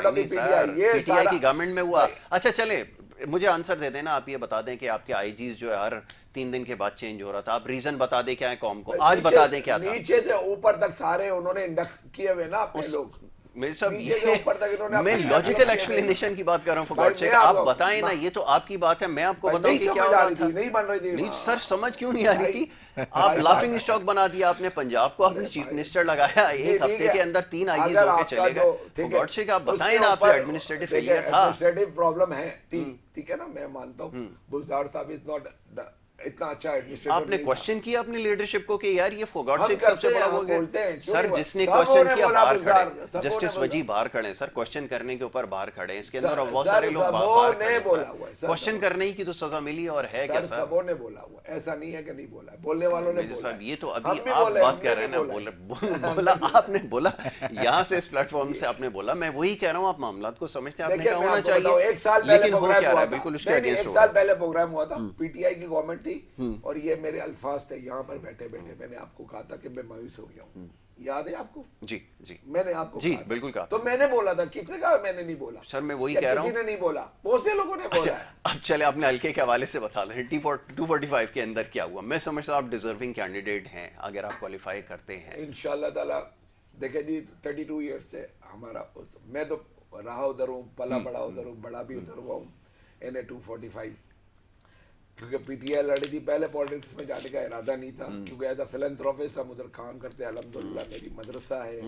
PTI کی گورنمنٹ میں ہوا. اچھا چلے مجھے آنسر دے دینا, آپ یہ بتا دیں کہ آپ کے IGs جو ہے ہر 3 دن کے بعد چینج ہو رہا تھا, آپ ریزن بتا دیں کیا ہے قوم کو, آج بتا دیں کیا تھا. نیچے سے اوپر تک سارے انہوں نے انڈکٹ کیے ہوئے نا اپنے لوگ. میں لاجیکل ایکسپلینیشن کی بات کر رہا ہوں, فور گاڈ سیک آپ بتائیں نا, یہ تو آپ کی بات ہے, میں آپ کو بتاؤں کہ کیا ہو رہا تھا. نہیں بن رہی تھی. نہیں سر, سمجھ کیوں نہیں آ رہی تھی؟ آپ لافنگ اسٹاک بنا دیا آپ نے پنجاب کو, آپ نے چیف منسٹر لگایا, ایک ہفتے کے اندر 3 IGs ہو کے چلے گئے. فور گاڈ سیک آپ بتائیں نا, آپ کا ایڈمنسٹریٹو فیلئر تھا. ایڈمنسٹریٹو پرابلم ہے, ٹھیک ہے نا, میں مانتا ہوں بزدار صاحب از ناٹ اتنا اچھا ایڈمنسٹریٹر. آپ نے کوشچن کیا اپنی لیڈرشپ کو کہ یار یہ فور گاڈ سیک سب سے بڑا ہو گیا. سر جس نے کوشچن کیا باہر کھڑے, جسٹس وجی باہر کھڑے سر, کوشچن کرنے کے اوپر باہر کھڑے, اس کے اندر بہت سارے لوگ باہر کھڑے. کوشچن کرنے کی تو سزا ملی اور ہے کیا سر؟ سبوں نے بولا ہوا, ایسا نہیں ہے کہ نہیں بولا, بولنے والوں نے بولا. یہ تو ابھی آپ بات کر رہے ہیں نا, بولا آپ نے, بولا یہاں سے اس پلیٹ فارم سے آپ نے بولا, میں وہی کہہ رہا ہوں, آپ معاملات کو سمجھتے ہیں, آپ نے کہا ہونا چاہیے, لیکن ہو کیا رہا ہے بالکل اس کے اگینسٹ. 1 سال پہلے پروگرام ہوا تھا, PTI کی گورنمنٹ تھی, اور یہ میرے الفاظ تھے یہاں پر بیٹھے بیٹھے, میں نے آپ کو کہا تھا کہ میں مایوس ہو گیا ہوں, یاد ہے آپ کو؟ جی جی, میں نے آپ کو جی بالکل کہا. تو میں نے بولا تھا, کس نے کہا میں نے نہیں بولا؟ سر میں وہی کہہ رہا ہوں, کسی نے نہیں بولا, بہت سے لوگوں نے بولا. اب چلے اپنے حلقے کے حوالے سے بتا دیں 245 کے اندر کیا ہوا. میں سمجھتا ہوں آپ ڈیزرونگ کینڈیڈیٹ ہیں اگر آپ کوالیفائی کرتے ہیں انشاءاللہ تعالی. دیکھیں جی 32 ایئرس سے ہمارا, میں تو رہا ادھر ہوں, پلا بڑا ادھر ہوں, بڑا بھی ادھر ہوا ہوں, NA 245, کیونکہ PTI لڑی تھی. پہلے پولیٹکس میں جانے کا ارادہ نہیں تھا, کیونکہ ایز اے فلنتھروپسٹ ہم ادھر کام کرتے ہیں. الحمدللہ میری مدرسہ ہے,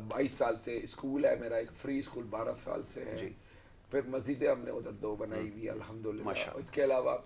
22 سال سے اسکول ہے میرا, ایک فری اسکول 12 سال سے ہے. پھر مسجدیں ہم نے ادھر 2 بنائی ہوئی الحمدللہ. اس کے علاوہ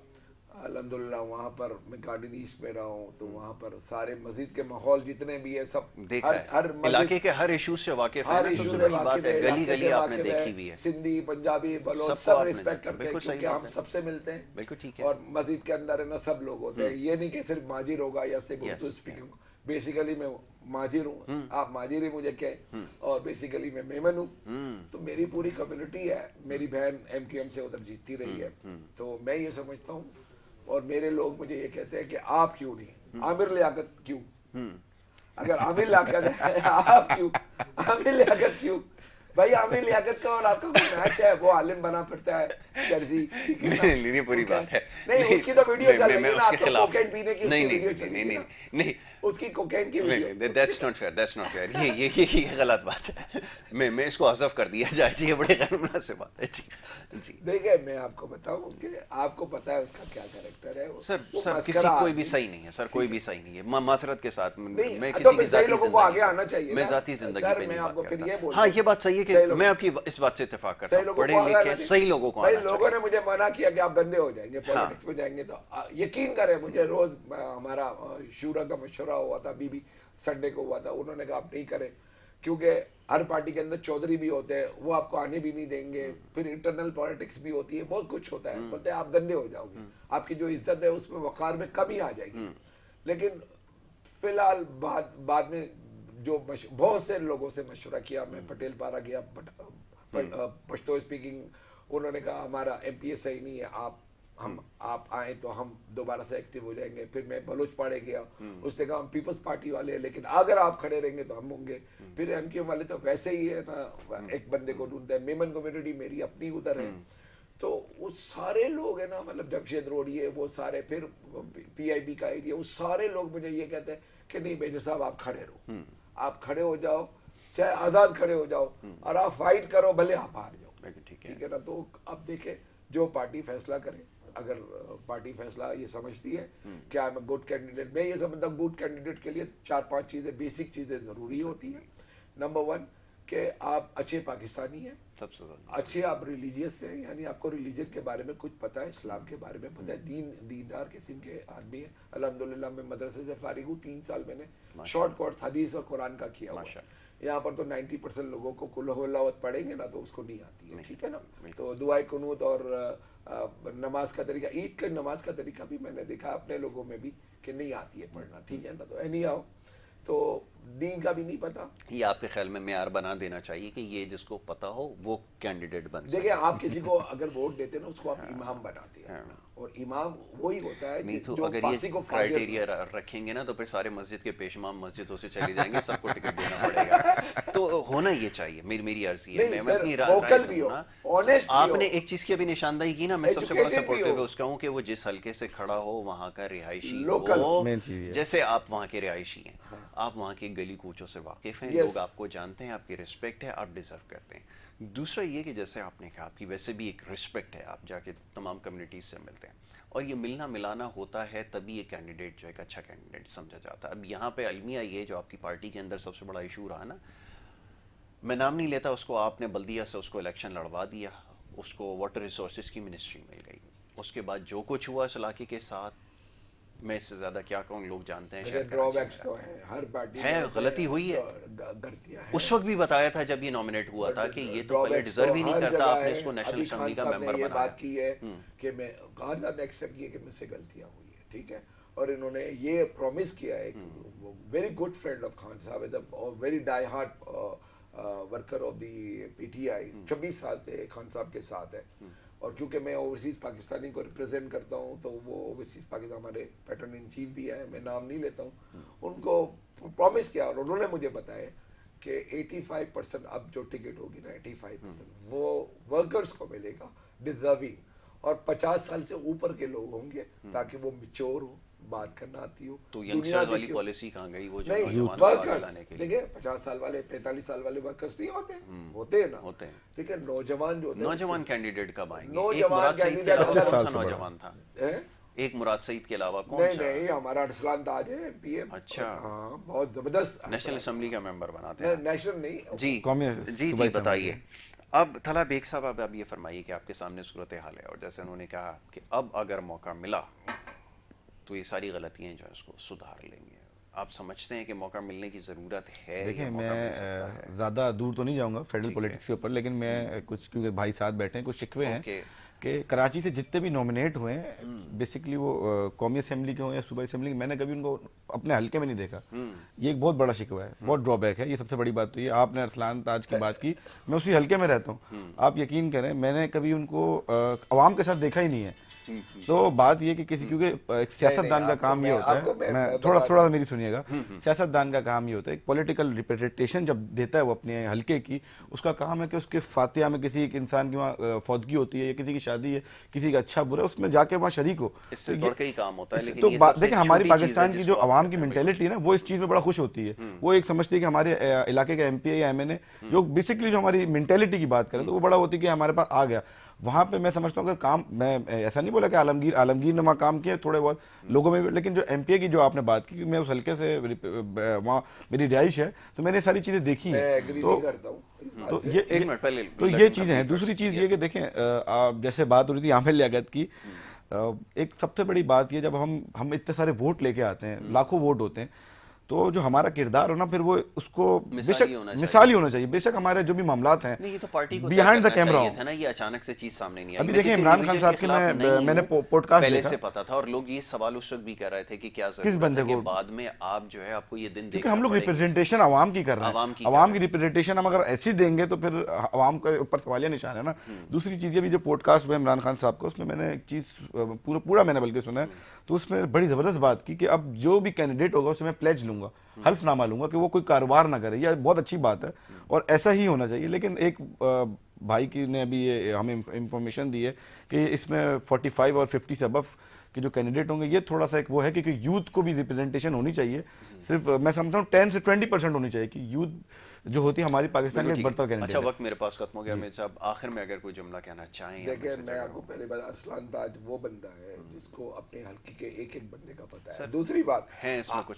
الحمدللہ وہاں پر میں گارڈن ایسٹ میں رہا ہوں تو وہاں پر سارے مسجد کے ماحول جتنے بھی ہیں سب ہر علاقے کے ہر ایشو سے واقف ہے، سب سے بڑی بات ہے گلی گلی آپ نے دیکھی بھی ہے، سندھی پنجابی بلوچ سب ریسپیکٹ کرتے ہیں کیونکہ ہم سب سے ملتے ہیں، بالکل ٹھیک ہے، اور مسجد کے اندر ہے نا سب لوگ ہوتے ہیں، یہ نہیں کہ صرف ماجر ہوگا یا صرف اردو اسپیکنگ، بیسیکلی میں ماجر ہوں، آپ ماجر ہی مجھے کہیں، اور بیسیکلی میں میمن ہوں، تو میری پوری کمیونٹی ہے، میری بہن ایم کیو ایم سے ادھر جیتتی رہی ہے، تو میں یہ سمجھتا ہوں، اور میرے لوگ مجھے یہ کہتے ہیں کہ آپ کیوں نہیں، عامر لیاقت کیوں، اگر عامر لیاقت ہے آپ کیوں، عامر لیاقت کیوں بھائی، عامر لیاقت کا اور آپ کا کوئی میچ ہے، وہ عالم بنا پھرتا ہے چرزی، ٹھیک ہے نہیں پوری بات ہے، نہیں اس کی تو ویڈیو چل رہی ہے نا، آپ کو خلاف کوکین پینے کی اس کی ویڈیو چل رہی ہے، نہیں اس کی کوکین کی video, that's not fair, that's not fair, یہ غلط بات ہے، میں اس کو حذف کر دیا جائے، یہ بڑی غیر مناسب بات ہے، جی دیکھیں میں آپ کو بتاؤں کہ آپ کو پتا ہے اس کا کیا کریکٹر ہے، سر کسی کوئی بھی صحیح نہیں ہے، سر کوئی بھی صحیح نہیں ہے، معذرت کے ساتھ میں تو کسی کی صحیح لوگوں کو آگے آنا چاہیے، میں ذاتی زندگی پہ نہیں آپ کو بات پھر یہ کرتا، ہاں یہ بات صحیح ہے کہ میں آپ کی اس بات سے اتفاق کرتا ہوں، پڑھے لکھے صحیح لوگوں کو آنا چاہیے، لوگوں نے مجھے منع کیا کہ آپ گندے ہو جائیں گے پالیٹکس میں جائیں گے، تو یقین کریں مجھے روز ہمارا شورا کا مشورہ ہوا تھا، بی بی سنڈے کو ہوا تھا، انہوں نے کہا آپ نہیں کریں، کیونکہ ہر پارٹی کے اندر چودھری بھی ہوتے ہیں، وہ آپ کو آنے بھی نہیں دیں گے، پھر انٹرنل پالیٹکس بھی ہوتی ہے، بہت کچھ ہوتا ہے، بولتے ہیں آپ گندے ہو جاؤ گے، آپ کی جو عزت ہے اس میں وقار میں کمی آ جائے گی، لیکن فی الحال بعد میں جو بہت سے لوگوں سے مشورہ کیا، میں پٹیل پارا گیا، پشتو اسپیکنگ، انہوں نے کہا ہمارا ایم پی اے صحیح نہیں ہے، آپ آئیں تو ہم دوبارہ سے ایکٹیو ہو جائیں گے، پھر میں بلوچ پاڑے گیا، اس نے کہا ہم پیپلز پارٹی والے ہیں لیکن اگر آپ کھڑے رہیں گے تو ہم ہوں گے، پھر ایم کیو والے تو ویسے ہی ہے نا، ایک بندے کو ڈھونڈتے ہیں، میمن کمیونٹی میری اپنی ادھر ہے، تو وہ سارے لوگ ہیں نا، مطلب جمشید روڈیے وہ سارے، پھر پی آئی بی کا ایریا، وہ سارے لوگ مجھے یہ کہتے ہیں کہ نہیں میجر صاحب آپ کھڑے رہو، آپ کھڑے ہو جاؤ، چاہے آزاد کھڑے ہو جاؤ، اور آپ فائٹ کرو بھلے آپ ہار جاؤ، ٹھیک ہے نا، تو اب دیکھیں جو پارٹی فیصلہ کرے، اگر پارٹی فیصلہ یہ سمجھتی ہے کہ I am a good candidate, میں یہ سمجھتا ہوں گڈ کینڈیڈیٹ کے لیے 4-5 چیزیں بیسک چیزیں ضروری ہوتی ہیں، نمبر 1 کہ آپ اچھے پاکستانی ہیں، سب سے زیادہ اچھے آپ ریلیجیس ہیں، یعنی آپ کو ریلیجن کے بارے میں کچھ پتہ ہے، اسلام کے بارے میں پتہ ہے، دیندار قسم کے آدمی ہیں، الحمدللہ میں مدرسے سے فارغ ہوں، 3 سال میں نے شارٹ کورس حدیث اور قرآن کا کیا ہوا ہے، یہاں پر تو 90% لوگوں کو قل ہو اللہ پڑھیں گے نا تو اس کو نہیں آتی ہے، ٹھیک ہے نا، تو دعائے قنوت اور نماز کا طریقہ، عید کے نماز کا طریقہ بھی میں نے دیکھا اپنے لوگوں میں بھی کہ نہیں آتی ہے پڑھنا، ٹھیک ہے نا، تو اینی آؤ تو دین کا بھی نہیں پتا، یہ آپ کے خیال میں معیار بنا دینا چاہیے کہ یہ جس کو پتا ہو وہ کینڈیڈیٹ بن سکے، دیکھیں آپ کسی کو اگر ووٹ دیتے نا اس کو آپ امام بناتے ہیں، اور امام وہی ہوتا ہے نہیں تو جو اگر فاسق یہ و فاجر کرائٹیریا رکھیں گے نا تو پھر سارے مسجد کے پیش امام مسجدوں سے چلے جائیں گے، سب کو ٹکٹ دینا پڑے گا، تو ہونا یہ چاہیے، میری عرضی ہے، میں اپنی رائے دوں نا، آپ نے ایک چیز کی ابھی نشاندہی کی نا، میں سب سے بڑا سپورٹر اس کا ہوں کہ وہ جس حلقے سے کھڑا ہو وہاں کا رہائشی ہو، جیسے آپ وہاں کے رہائشی ہیں، آپ وہاں کے گلی کوچوں سے واقف ہیں، لوگ آپ کو جانتے ہیں، آپ کی رسپیکٹ ہے، آپ ڈیزرو کرتے ہیں، دوسرا یہ کہ جیسے آپ نے کہا آپ کی ویسے بھی ایک رسپیکٹ ہے، آپ جا کے تمام کمیونٹیز سے ملتے ہیں، اور یہ ملنا ملانا ہوتا ہے تبھی یہ کینڈیڈیٹ جو ایک اچھا کینڈیڈیٹ سمجھا جاتا ہے۔ اب یہاں پہ المیہ یہ جو آپ کی پارٹی کے اندر سب سے بڑا ایشو رہا نا، میں نام نہیں لیتا، اس کو آپ نے بلدیہ سے اس کو الیکشن لڑوا دیا، اس کو واٹر ریسورسز کی منسٹری مل گئی، اس کے بعد جو کچھ ہوا اس علاقے کے ساتھ، میں اس سے زیادہ کیا کہوں، لوگ جانتے ہیں، ڈرا بیکس تو ہیں ہر پارٹی ہے، غلطی ہوئی ہے، اس وقت بھی بتایا تھا جب یہ نامنیٹ ہوا تھا کہ یہ تو پہلے ڈیزرو ہی نہیں کرتا، آپ نے اس کو نیشنل اسمبلی کا ممبر بنایا، بات کی ہے کہ میں خان صاحب نے ایکسیپٹ کیا کہ مجھ سے غلطیاں ہوئی ہیں، ٹھیک ہے، اور انہوں نے یہ پرومس کیا ہے، very good friend of Khan صاحب، very die hard worker of the P T I, 26 سال سے خان صاحب کے ساتھ ہے، اور کیونکہ میں اوورسیز پاکستانی کو ریپرزینٹ کرتا ہوں تو وہ اوورسیز پاکستان ہمارے پیٹرن ان چیف بھی ہیں، میں نام نہیں لیتا ہوں، ان کو پرومس کیا، اور انہوں نے مجھے بتایا کہ 85% اب جو ٹکٹ ہوگی نا 85% وہ ورکرز کو ملے گا ڈیزرونگ، اور 50 سال سے اوپر کے لوگ ہوں گے تاکہ وہ میچور ہو، بات کرنا آتی ہو، تو ینگسٹر والی پالیسی کہاں گئی، وہ جو نہیں ورکرز، دیکھیں 50 سال والے 45 سال والے ورکرز نہیں ہوتے، ہوتے ہیں نا، ہوتے ہیں، لیکن نوجوان جو نوجوان کینڈیڈیٹ کب آئیں گے؟ نوجوان کینڈیڈیٹ نوجوان تھا، ایک مراد سعید کے علاوہ کون سا؟ نہیں ہمارا ارسلان تاج ہے پی ایم، اچھا، ہاں بہت زبردست نیشنل اسمبلی کا ممبر بناتے ہیں، نیشنل نہیں، جی جی بتائیے، اب طلحہ بیگ صاحب اب یہ فرمائیے کہ آپ کے سامنے صورتحال ہے اور جیسے انہوں نے کہا کہ اب اگر موقع ملا تو یہ ساری غلطیاں جو ہیں اس کو سدھار لیں گے. آپ سمجھتے ہیں کہ موقع ملنے کی ضرورت ہے؟ دیکھیں میں زیادہ دور تو نہیں جاؤں گا فیڈرل پولیٹکس کے اوپر، لیکن میں کچھ کیونکہ بھائی ساتھ بیٹھے ہیں کچھ شکوے ہیں کہ کراچی سے جتنے بھی نومینیٹ ہوئے ہیں بیسکلی وہ قومی اسمبلی کے ہوں یا صوبائی اسمبلی کے، میں نے کبھی ان کو اپنے حلقے میں نہیں دیکھا. یہ ایک بہت بڑا شکوہ ہے، بہت ڈرا بیک ہے. یہ سب سے بڑی بات تو یہ آپ نے ارسلان تاج کی بات کی، میں اسی حلقے میں رہتا ہوں. آپ یقین کریں میں نے کبھی ان کو عوام کے ساتھ دیکھا ہی نہیں ہے. تو بات یہ کہ کسی کیونکہ ایک سیاستدان کا کام یہ ہوتا ہے، میں تھوڑا میری سنیے گا، سیاستدان کا کام یہ ہوتا ہے ایک پولیٹیکل ریپریزنٹیشن جب دیتا ہے وہ اپنے حلقے کی، اس کا کام ہے کہ اس کے فاتحہ میں کسی ایک انسان کی وہاں فوتگی ہوتی ہے یا کسی کی شادی ہے، کسی کا اچھا برا، اس میں جا کے وہاں شریک ہو. اس سے بڑھ کے ہی کام ہوتا ہے. لیکن تو دیکھیں ہماری پاکستان کی جو عوام کی مینٹیلٹی ہے نا وہ اس چیز میں بڑا خوش ہوتی ہے. وہ ایک سمجھتی ہے کہ ہمارے علاقے کا ایم پی اے یا ایم این اے جو بیسکلی جو ہماری مینٹیلٹی کی بات کریں تو وہ بڑا ہوتی ہے کہ ہمارے پاس آ گیا. وہاں پہ میں سمجھتا ہوں اگر کام، میں ایسا نہیں بولا کہ عالمگیر نے وہاں کام کیے تھوڑے بہت لوگوں میں بھی، لیکن جو ایم پی اے کی جو آپ نے بات کی، میں اس حلقے سے وہاں میری رہائش ہے تو میں نے ساری چیزیں دیکھی ہیں. تو یہ چیزیں ہیں. دوسری چیز یہ کہ دیکھیں جیسے بات ہو رہی تھی عامر لیاقت کی، ایک سب سے بڑی بات یہ جب ہم اتنے سارے ووٹ لے کے آتے ہیں، لاکھوں ووٹ ہوتے ہیں، تو جو ہمارا کردار ہو نا پھر وہ اس کو مثالی ہونا چاہیے. بے شک ہمارے جو بھی معاملات ہیں بیہائنڈ دا کیمرہ ہوں. نا یہ اچانک سے چیز سامنے نہیں آئی. ابھی دیکھیں عمران خان صاحب کی میں نے پوڈ کاسٹ پہلے سے پتا تھا اور لوگ یہ سوال اس وقت بھی کر رہے تھے کہ کیا کس بندے کو بعد میں آپ جو ہے آپ کو یہ دن کیونکہ ہم لوگ ریپرزنٹیشن عوام کی کر رہے ہیں. عوام کی ریپرزنٹیشن ہم اگر ایسی دیں گے تو پھر عوام کے اوپر سوالیہ نشان ہے نا. دوسری چیز یہ بھی جو پوڈ کاسٹ ہوا عمران خان صاحب کا، اس میں نے ایک چیز پورا میں نے بلکہ سنا ہے تو اس میں بڑی زبردست بات کی کہ اب جو بھی کینڈیڈیٹ ہوگا اس میں پلیج لوں گا، حلف نامہ لوں گا کہ وہ کوئی کاروبار نہ کرے. یہ بہت اچھی بات ہے اور ایسا ہی ہونا چاہیے. لیکن ایک بھائی کی نے ابھی یہ ہمیں انفارمیشن دی ہے کہ اس میں 45 اور 50 سے ابو کے جو کینڈیڈیٹ ہوں گے، یہ تھوڑا سا ایک وہ ہے کہ یوتھ کو بھی ریپرزنٹیشن ہونی چاہیے. صرف میں سمجھتا ہوں 10 سے 20% ہونی چاہیے کہ یوتھ جو ہوتی ہے ہماری پاکستان کے ایک بڑھتا کینڈیڈیٹ. اچھا وقت میرے پاس ختم ہو گیا. میں صاحب آخر میں اگر کوئی جملہ کہنا چاہیں. دیکھیں میں آپ کو پہلے بات، ارسلان تاج وہ بندہ ہے جس کو اپنے حلقے کے ایک بندے کا پتہ ہے. دوسری بات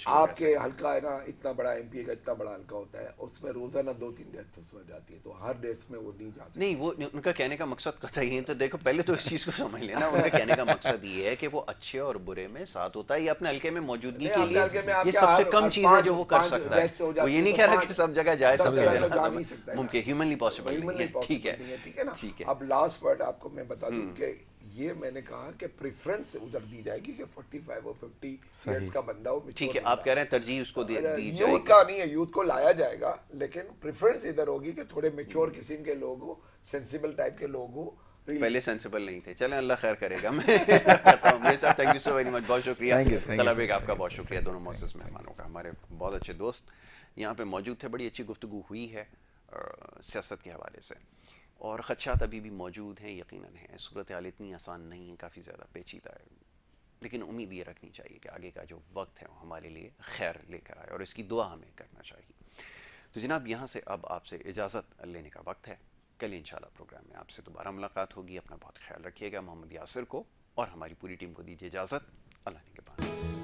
آپ کے حلقہ ہے نا اتنا بڑا ایم پی اے کا اتنا بڑا حلقہ ہوتا ہے اور اس میں روزانہ 2-3 ڈیتھس ہو جاتی ہے، تو ہر ڈیتھس میں وہ نہیں جا سکتے. نہیں وہ ان کا کہنے کا مقصد قطعی ہے. تو دیکھو پہلے تو اس چیز کو سمجھ لینا، ان کا کہنے کا مقصد یہ ہے کہ وہ اچھے اور برے میں ساتھ ہوتا ہے. یہ اپنے حلقے میں موجودگی کے لیے یہ سب سے کم چیز ہے جو وہ کر سکتا ہے. وہ یہ نہیں کہہ رہا کہ سب جگہ جائے، سب جگہ ممکن ہیومنلی پاسبل نہیں ہے. ٹھیک ہے نا. اب لاسٹ ورڈ آپ کو میں بتا دوں کہ یہ میں نے کہا کہ پریفرنس ادھر دی جائے گی کہ 45 اور 50 ایئرز کا بندہ ہو. ٹھیک ہے آپ کہہ رہے ہیں ترجیح اس کو دی جائے گی. یوتھ کا نہیں ہے، یوتھ کو لایا جائے گا، لیکن پریفرنس ادھر ہوگی کہ تھوڑے میچور قسم کے لوگ ہو، سینسیبل ٹائپ کے لوگ ہو. پہلے سینسیبل نہیں تھے. چلیں اللہ خیر کرے گا. میں کرتا ہوں میرے صاحب thank you so very much. بہت شکریہ. طلحہ بیگ آپ کا بہت شکریہ. دونوں معزز مہمانوں کا. ہمارے بہت اچھے دوست یہاں پہ موجود تھے. بڑی اچھی گفتگو ہوئی ہے سیاست کے حوالے سے اور خدشات ابھی بھی موجود ہیں یقیناً ہیں. صورتحال اتنی آسان نہیں ہے، کافی زیادہ پیچیدہ ہے، لیکن امید یہ رکھنی چاہیے کہ آگے کا جو وقت ہے وہ ہمارے لیے خیر لے کر آئے اور اس کی دعا ہمیں کرنا چاہیے. تو جناب یہاں سے اب آپ سے اجازت لینے کا وقت ہے. کل انشاءاللہ پروگرام میں آپ سے دوبارہ ملاقات ہوگی. اپنا بہت خیال رکھیے گا. محمد یاسر کو اور ہماری پوری ٹیم کو دیجیے اجازت. اللہ نے کے بعد.